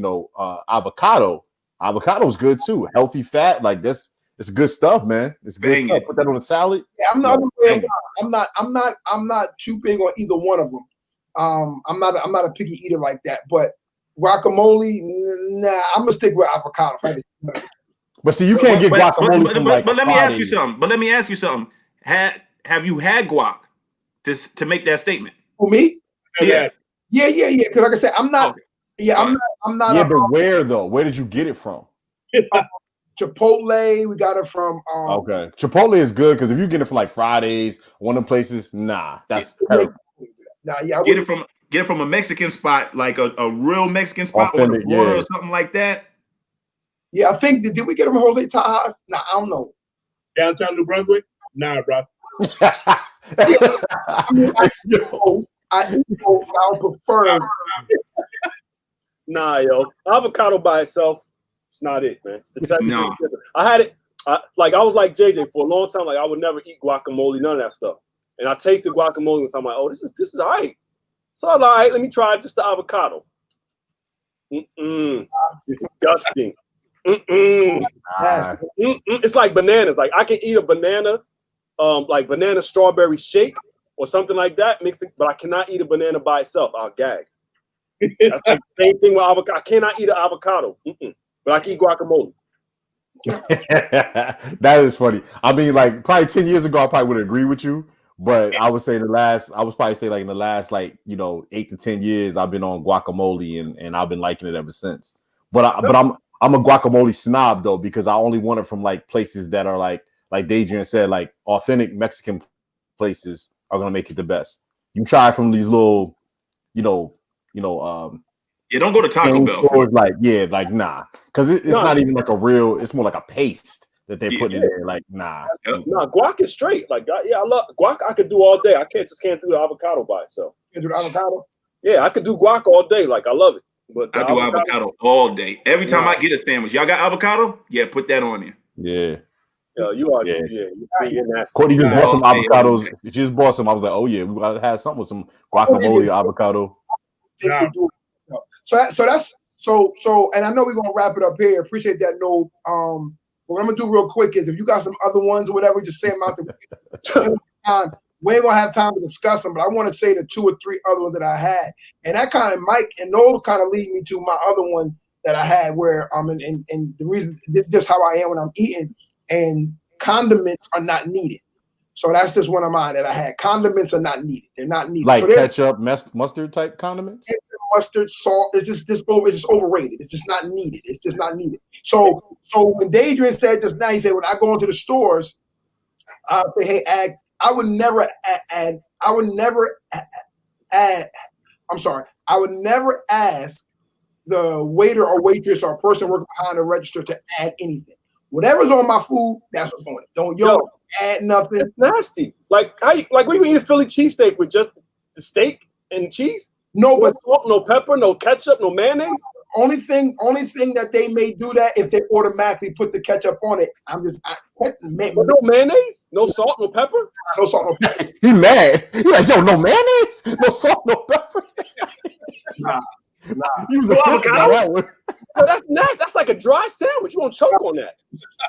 avocado. Avocado's good too. Healthy fat, like it's good stuff, man. It's good stuff. Put that on a salad. Yeah, I'm not too big on either one of them. I'm not a picky eater like that. But guacamole, nah, I'm gonna stick with avocado. But see, you can't get guacamole. But let me ask you something. Have you had guac to make that statement? For me? Yeah. Because like I said, I'm not. Okay. Yeah, I'm not. Yeah, but where though? Where did you get it from? Chipotle. We got it from. Okay, Chipotle is good because if you get it from like Fridays, one of them places, nah, that's terrible. Nah, yeah, get it from a Mexican spot, like a real Mexican spot, authentic, on the border or something like that. Yeah, I think did we get them Jose Tajas? Nah, I don't know. Downtown New Brunswick? Nah, bro. I would prefer. Nah, yo, avocado by itself, it's not it, man. It's the texture. No. I had it. I was like JJ for a long time. Like I would never eat guacamole, none of that stuff. And I tasted guacamole, and so I'm like, oh, this is all right. So I'm like, all right, let me try just the avocado. Disgusting. It's like bananas. Like I can eat a banana, like banana strawberry shake or something like that, mix it, but I cannot eat a banana by itself. I'll gag. That's like the same thing with avocado. I cannot eat an avocado, but I can eat guacamole. That is funny. I mean, like probably 10 years ago, I probably would agree with you, but I would say in the last 8 to 10 years, I've been on guacamole and I've been liking it ever since. But I'm a guacamole snob though, because I only want it from like places that are like Adrian said, like authentic Mexican places are gonna make it the best. You try from these little, don't go to Taco Bell. Stores, like nah, because it's not even like a real. It's more like a paste that they put in there. Like nah. Nah, guac is straight. Like I love guac. I could do all day. I can't do the avocado by itself. You do the avocado? Yeah, I could do guac all day. Like I love it. But I do avocado all day. Every time I get a sandwich, y'all got avocado? Yeah, put that on there. Yeah. Yo, you are. Yeah. You're nasty. Courtney just bought some avocados. She just bought some. I was like, oh yeah, we gotta have something with some guacamole, avocado. Yeah. So, and I know we're gonna wrap it up here. Appreciate that note. What I'm gonna do real quick is if you got some other ones or whatever, just say them out the time. We ain't gonna have time to discuss them, but I want to say the 2 or 3 other ones that I had, and that kind of those kind of lead me to my other one that I had where and the reason this is just how I am when I'm eating, and condiments are not needed. So that's just one of mine that I had. Condiments are not needed. They're not needed. Like ketchup, mustard type condiments. Mustard, salt. It's just overrated. It's just not needed. It's just not needed. So when Adrian said just now, he said when I go into the stores, I say, hey, I would never ask the waiter or waitress or person working behind the register to add anything. Whatever's on my food, that's what's going on. Don't add nothing. It's nasty. Like what do you eat a Philly cheesesteak with just the steak and cheese? No, but salt, no pepper, no ketchup, no mayonnaise. Only thing that they may do that if they automatically put the ketchup on it. No mayonnaise, no salt, no pepper. No salt, no pepper. He mad. He like, yo, no mayonnaise, no salt, no pepper. Nah. He was that one. That's nasty. That's like a dry sandwich. You won't choke on that.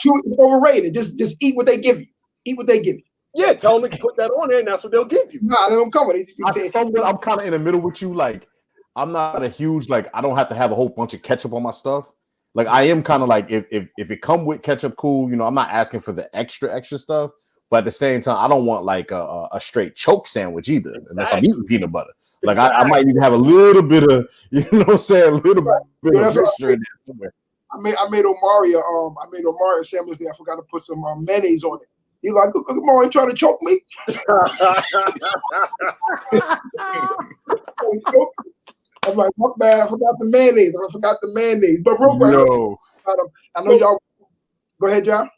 Too overrated. Just eat what they give you. Eat what they give you. Yeah, tell them to put that on there, and that's what they'll give you. Nah, they don't come with it. I'm kind of in the middle with you. Like, I'm not a huge I don't have to have a whole bunch of ketchup on my stuff. Like, I am kind of like if it come with ketchup, cool. I'm not asking for the extra stuff. But at the same time, I don't want like a straight choke sandwich either, unless I'm eating peanut butter. Like I might need to have a little bit of, a little bit of mixture in there somewhere. I made Omari a sandwich there. I forgot to put some mayonnaise on it. He like, look, Omari, you trying to choke me? I'm like, my bad. I forgot the mayonnaise. But real quick, I know y'all. Go ahead, John.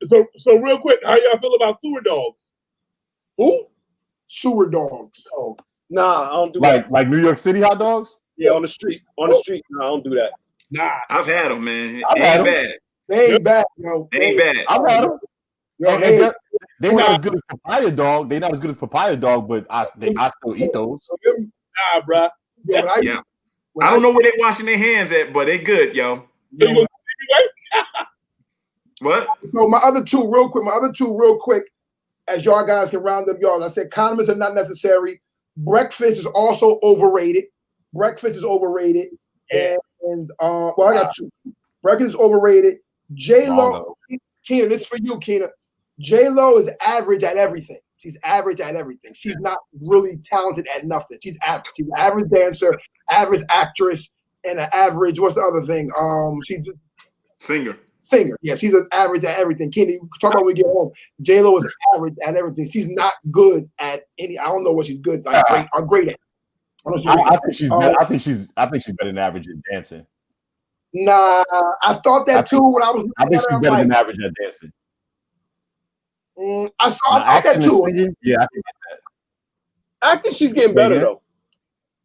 So real quick, how y'all feel about sewer dogs? Who? Sewer dogs. Oh. Nah, I don't do that. Like New York City hot dogs? Yeah, on the street. No, I don't do that. Nah, I've had them, man. They ain't bad. They ain't bad. I've had them. They're not as good as Papaya Dog. They're not as good as Papaya Dog, but I still eat those. Nah, bro. I don't know where they're washing their hands at, but they good, yo. What? So my other two real quick, as y'all guys can round up y'all. I said condiments are not necessary. Breakfast is also overrated. Breakfast is overrated. Yeah. And I got two. Breakfast is overrated. J-Lo, Keena, this is for you, Keena. J-Lo is average at everything. She's average at everything. She's not really talented at nothing. She's average. She's an average dancer, average actress, and an average, what's the other thing? She's a singer. Yeah, she's an average at everything. Kenny, talk about when we get home. J-Lo is average at everything. She's not good at any. I don't know what she's good, like great at. I think she's better. I think she's better than average at dancing. Nah, I thought that too when I was. I think she's better than average at dancing. I thought that too. Yeah, I think that. Acting, she's getting better though.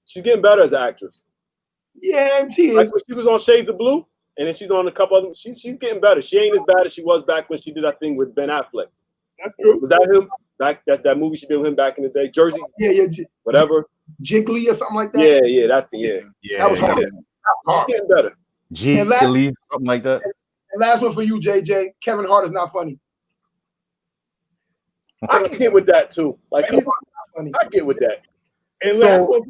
She's getting better as an actress. Yeah, she is. Like when she was on Shades of Blue, and then she's on a couple other. She's getting better. She ain't as bad as she was back when she did that thing with Ben Affleck. That's true. Was that him? That movie she did with him back in the day, Jersey. Yeah. Whatever. Jiggly or something like that. Yeah, that thing. Yeah. That was hard. She's getting better. Jiggly, something like that. And last one for you, JJ. Kevin Hart is not funny. I can get with that too. Like he's funny. I get with that. And so,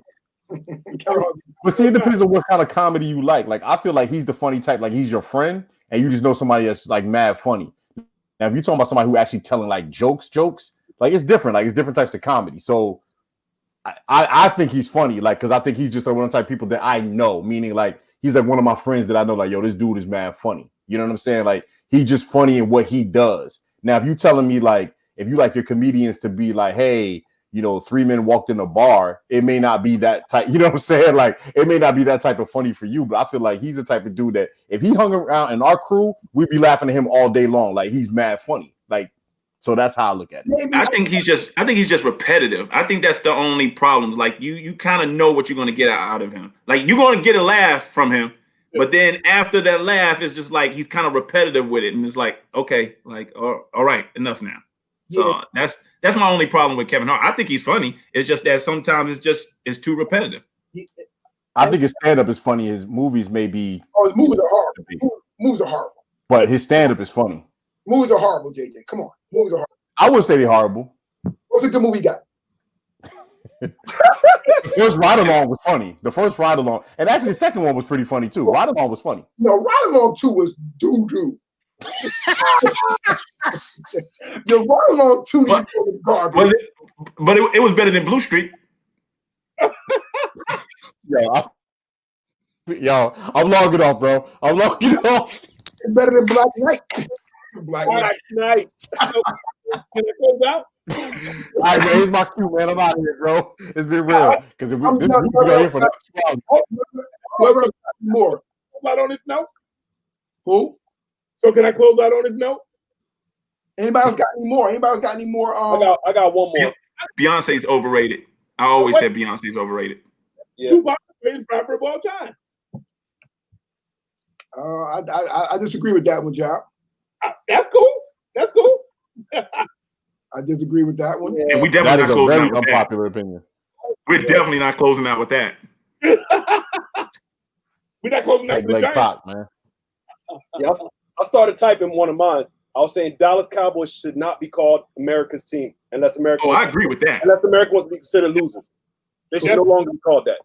but see, it depends on what kind of comedy you like. Like I feel like he's the funny type. Like he's your friend, and you just know somebody that's like mad funny. Now, if you're talking about somebody who actually telling like jokes, like it's different. Like it's different types of comedy. So I think he's funny. Like because I think he's just like one of the type of people that I know. Meaning like he's like one of my friends that I know. Like yo, this dude is mad funny. You know what I'm saying? Like he's just funny in what he does. Now, if you telling me like if you like your comedians to be like, hey, you know, 3 men walked in a bar, it may not be that type, you know what I'm saying? Like, it may not be that type of funny for you, but I feel like he's the type of dude that if he hung around in our crew, we'd be laughing at him all day long. Like, he's mad funny. Like, so that's how I look at it. I think he's just repetitive. I think that's the only problem. Like, you kind of know what you're going to get out of him. Like, you're going to get a laugh from him, but then after that laugh, it's just like he's kind of repetitive with it. And it's like, okay, like, all right, enough now. So that's my only problem with Kevin Hart. I think he's funny. It's just that sometimes it's too repetitive. I think his stand-up is funny. His movies may be. Oh, his movies are horrible. Movies are horrible. But his stand-up is funny. Movies are horrible, JJ. Come on. Movies are horrible. I wouldn't say they're horrible. What's a good movie you got? The first Ride Along was funny. The first Ride Along. And actually the second one was pretty funny too. Ride Along was funny. No, Ride Along 2 was doo-doo. The Ride Along 2 is garbage. But it was better than Blue Street. Yo, I'm logging off, bro. I'm logging off. It's better than Black Knight. Black Knight. Can I close out? All right, man, here's my cue, man. I'm out of here, bro. It's been real. Because if we go here for the next Whoever got more. Close out on this note? Who? So can I close out on this note? Anybody else got any more? I got one more. Beyonce's overrated. I always said Beyonce's overrated. Yeah. Tupac's the greatest rapper of all time. I disagree with that one, Job. That's cool. I disagree with that one. And we definitely that is not a closing very out with unpopular that. opinion. We're definitely not closing out with that. We're not closing out with Like the clock, man. Yeah, I started typing one of mine. I was saying Dallas Cowboys should not be called America's team unless America. Oh, I agree with that. Unless America wants to be considered losers, they should no longer be called that.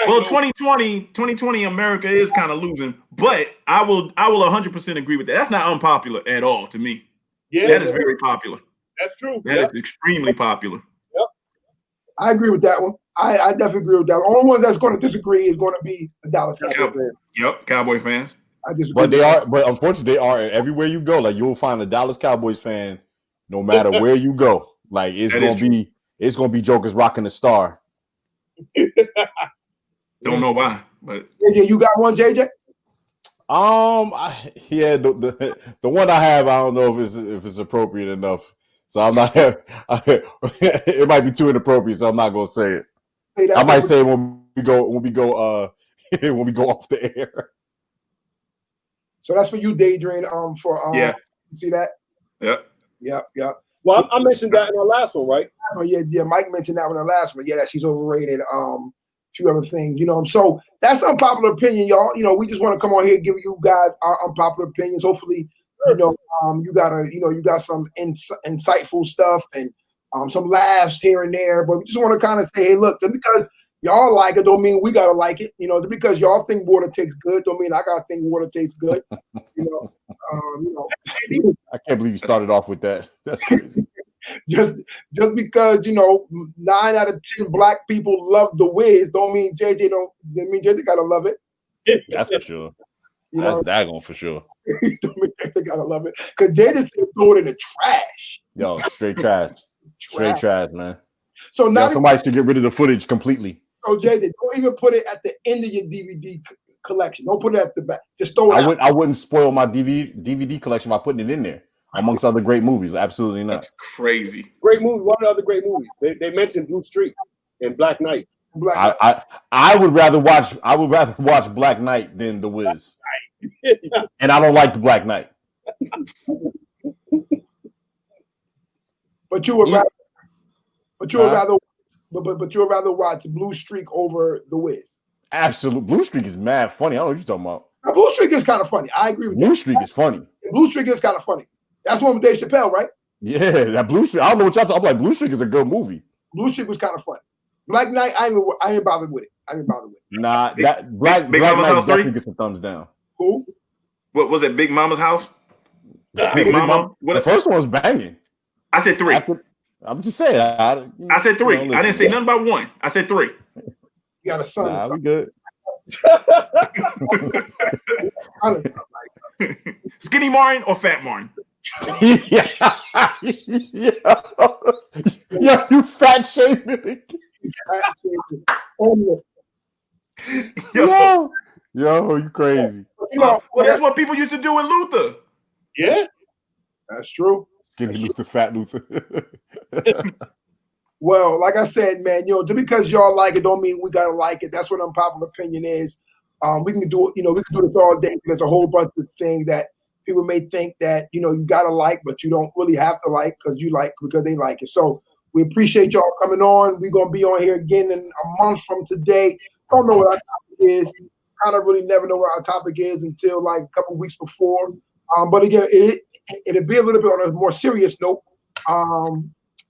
Well, 2020 America is kind of losing, but I will 100% agree with that. That's not unpopular at all to me. Yeah, that is very popular. That's true. That is extremely popular. Yep. I agree with that one. I definitely agree with that. The only one that's going to disagree is going to be the Dallas Cowboys. Yep, Cowboy fans. I disagree. But unfortunately, they are everywhere you go. Like you'll find a Dallas Cowboys fan, no matter where you go. Like it's gonna be jokers rocking the star. Don't know why, but JJ, you got one, JJ? The one I have, I don't know if it's appropriate enough. So I'm not. It might be too inappropriate, so I'm not gonna say it. I might say it when we go when we go off the air. So that's for you, Daydream. Yeah. You see that? Yep. Yep. Well, I mentioned that in our last one, right? Oh yeah. Mike mentioned that in the last one. Yeah, that she's overrated. A few other things, So that's unpopular opinion, y'all. We just want to come on here and give you guys our unpopular opinions. Hopefully, you got some insightful stuff and some laughs here and there. But we just want to kind of say, hey, look, just because y'all like it don't mean we gotta like it. Just because y'all think water tastes good don't mean I gotta think water tastes good. I can't believe you started off with that. That's crazy. Just because 9 out of 10 black people love The Wiz don't mean JJ gotta love it. That's for sure. That's daggone for sure. Don't mean JJ gotta love it because JJ said throw it in the trash. Yo, straight trash. Straight trash, man. So now somebody should get rid of the footage completely. So JJ, don't even put it at the end of your DVD collection. Don't put it at the back. Just throw it out. I wouldn't spoil my DVD collection by putting it in there amongst other great movies. Absolutely not. That's crazy. Great movie. What are other great movies? They mentioned Blue Streak and Black Knight. I would rather watch Black Knight than The Wiz. And I don't like the Black Knight. But you would rather watch Blue Streak over The Wiz. Absolute. Blue Streak is mad funny. I don't know what you're talking about. Now, Blue Streak is kind of funny. I agree with Blue Streak is funny. Blue Streak is kind of funny. That's one with Dave Chappelle, right? Yeah, that Blue Streak. I don't know what y'all talking. I'm like, Blue Streak is a good movie. Blue Streak was kind of funny. Black Knight, I ain't bothered with it. Nah, that Black Knight definitely gets some thumbs down. Who? What was it? Big Mama's House? Big Mama. The first one was banging. I said 3. I'm just saying. I said 3. I didn't say nothing about 1. I said 3. You got a son. Nah, we good. Skinny Martin or Fat Martin? Yeah, you fat shaming. Yo, you crazy. Well, that's what people used to do with Luther. Yeah, that's true. Skinny Luther, fat Luther. Well, like I said, man, just because y'all like it don't mean we gotta like it. That's what unpopular opinion is. We can do we can do this all day. There's a whole bunch of things that people may think that you gotta like, but you don't really have to like because they like it. So we appreciate y'all coming on. We're gonna be on here again in a month from today. Don't know what our topic is. Kind of really never know what our topic is until like a couple weeks before. But again, it'll be a little bit on a more serious note.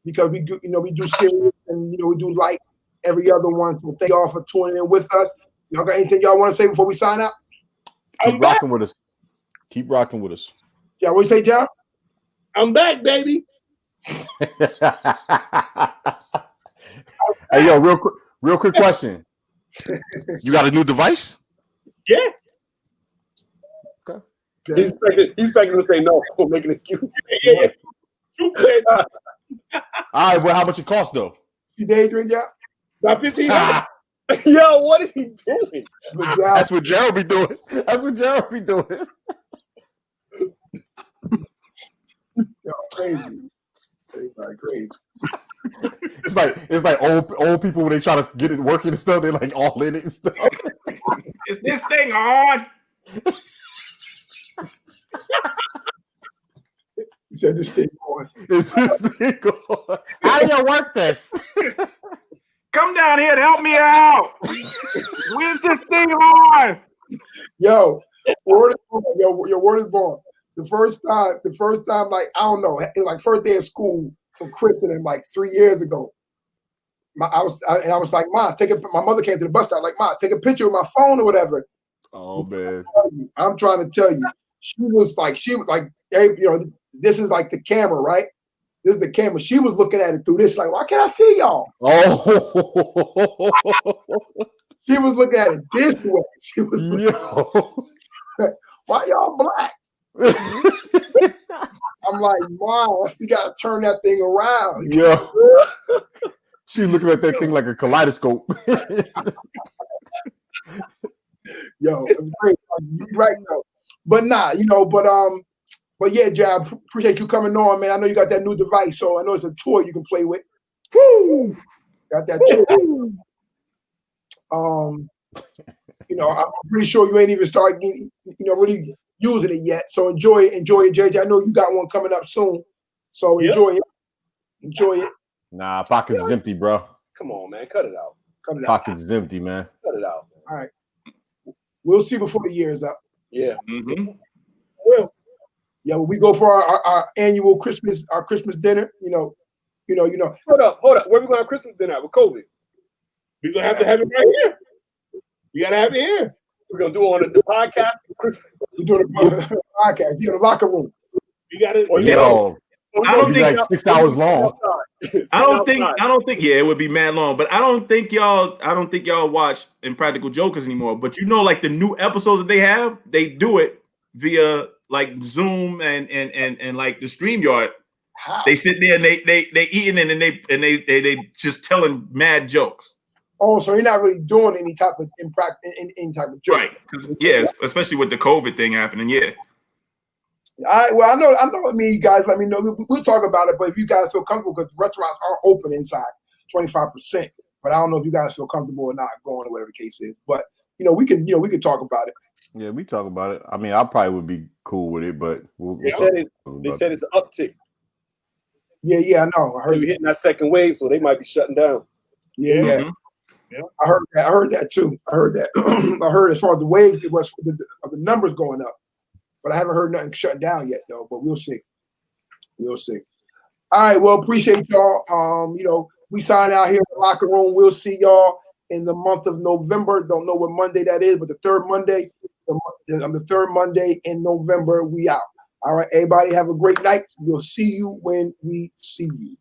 Because we do serious and we do light every other one. So thank y'all for tuning in with us. Y'all got anything y'all want to say before we sign out? Keep rocking with us. Yeah, what you say, John? I'm back, baby. Hey, yo, real quick question. You got a new device? Yeah. Okay. He's expecting to say no. We'll make an excuse. Yeah. All right, well, how much it cost though? You daydream, yeah? About $1,500. Yo, what is he doing? That's what Gerald be doing. Yo, crazy. Crazy. It's like old people when they try to get it working and stuff. They're like all in it and stuff. Is this thing on? He said this thing on. Is this thing on? How do you work this? Come down here to help me out. When's this thing on? Yo, word is born. The first time, like I don't know, like first day of school for christening, like 3 years ago. I was like, Ma, my mother came to the bus stop, like, Ma, take a picture with my phone or whatever. Oh man, I'm trying to tell you, she was like, hey, this is like the camera, right? This is the camera. She was looking at it through this, like, why can't I see y'all? Oh, she was looking at it this way. She was why y'all black? I'm like, wow, you gotta turn that thing around. Yeah. She's looking at that thing like a kaleidoscope. Yo, right now. But nah, but yeah, Jab, appreciate you coming on, man. I know you got that new device, so I know it's a toy you can play with. Woo! Got that toy. I'm pretty sure you ain't even started, really using it yet. So enjoy it, JJ. I know you got one coming up soon. So enjoy it. Enjoy it. Nah, pockets is empty, bro. Come on, man. Cut it out. Cut it out. Pockets is empty, man. Cut it out. All right. We'll see before the year is up. Yeah. Mm-hmm. Well, Yeah, when we go for our annual Christmas dinner, you know. Hold up. Where we going to have Christmas dinner at with COVID? We're gonna have to have it right here. You gotta have it here. We're gonna do it on the podcast. We're doing a podcast. You know, the locker room. You gotta. Yo, I don't be think like 6 hours long. I don't think yeah, it would be mad long, but I don't think y'all watch Impractical Jokers anymore. But you know, like the new episodes that they do it via like Zoom and like the StreamYard. How? They sit there and they eating and they just telling mad jokes. Oh, so you're not really doing any type of any type of joke. Right. Yeah, especially with the COVID thing happening. Yeah. All right. Well, I know. I mean, you guys let me know. We'll talk about it. But if you guys feel comfortable, because restaurants are open inside 25%. But I don't know if you guys feel comfortable or not going or whatever the case is. But we can talk about it. Yeah, we talk about it. I mean, I probably would be cool with it, but they said it's an uptick. Yeah, I know. I heard we're hitting that second wave, so they might be shutting down. Yeah. Mm-hmm. Yeah. I heard that too. I heard that. I heard as far as the wave, it was the numbers going up, but I haven't heard nothing shutting down yet, though. But we'll see. We'll see. All right. Well, appreciate y'all. We sign out here in the locker room. We'll see y'all in the month of November. Don't know what Monday that is, but the third Monday in November, we out. All right, everybody have a great night. We'll see you when we see you.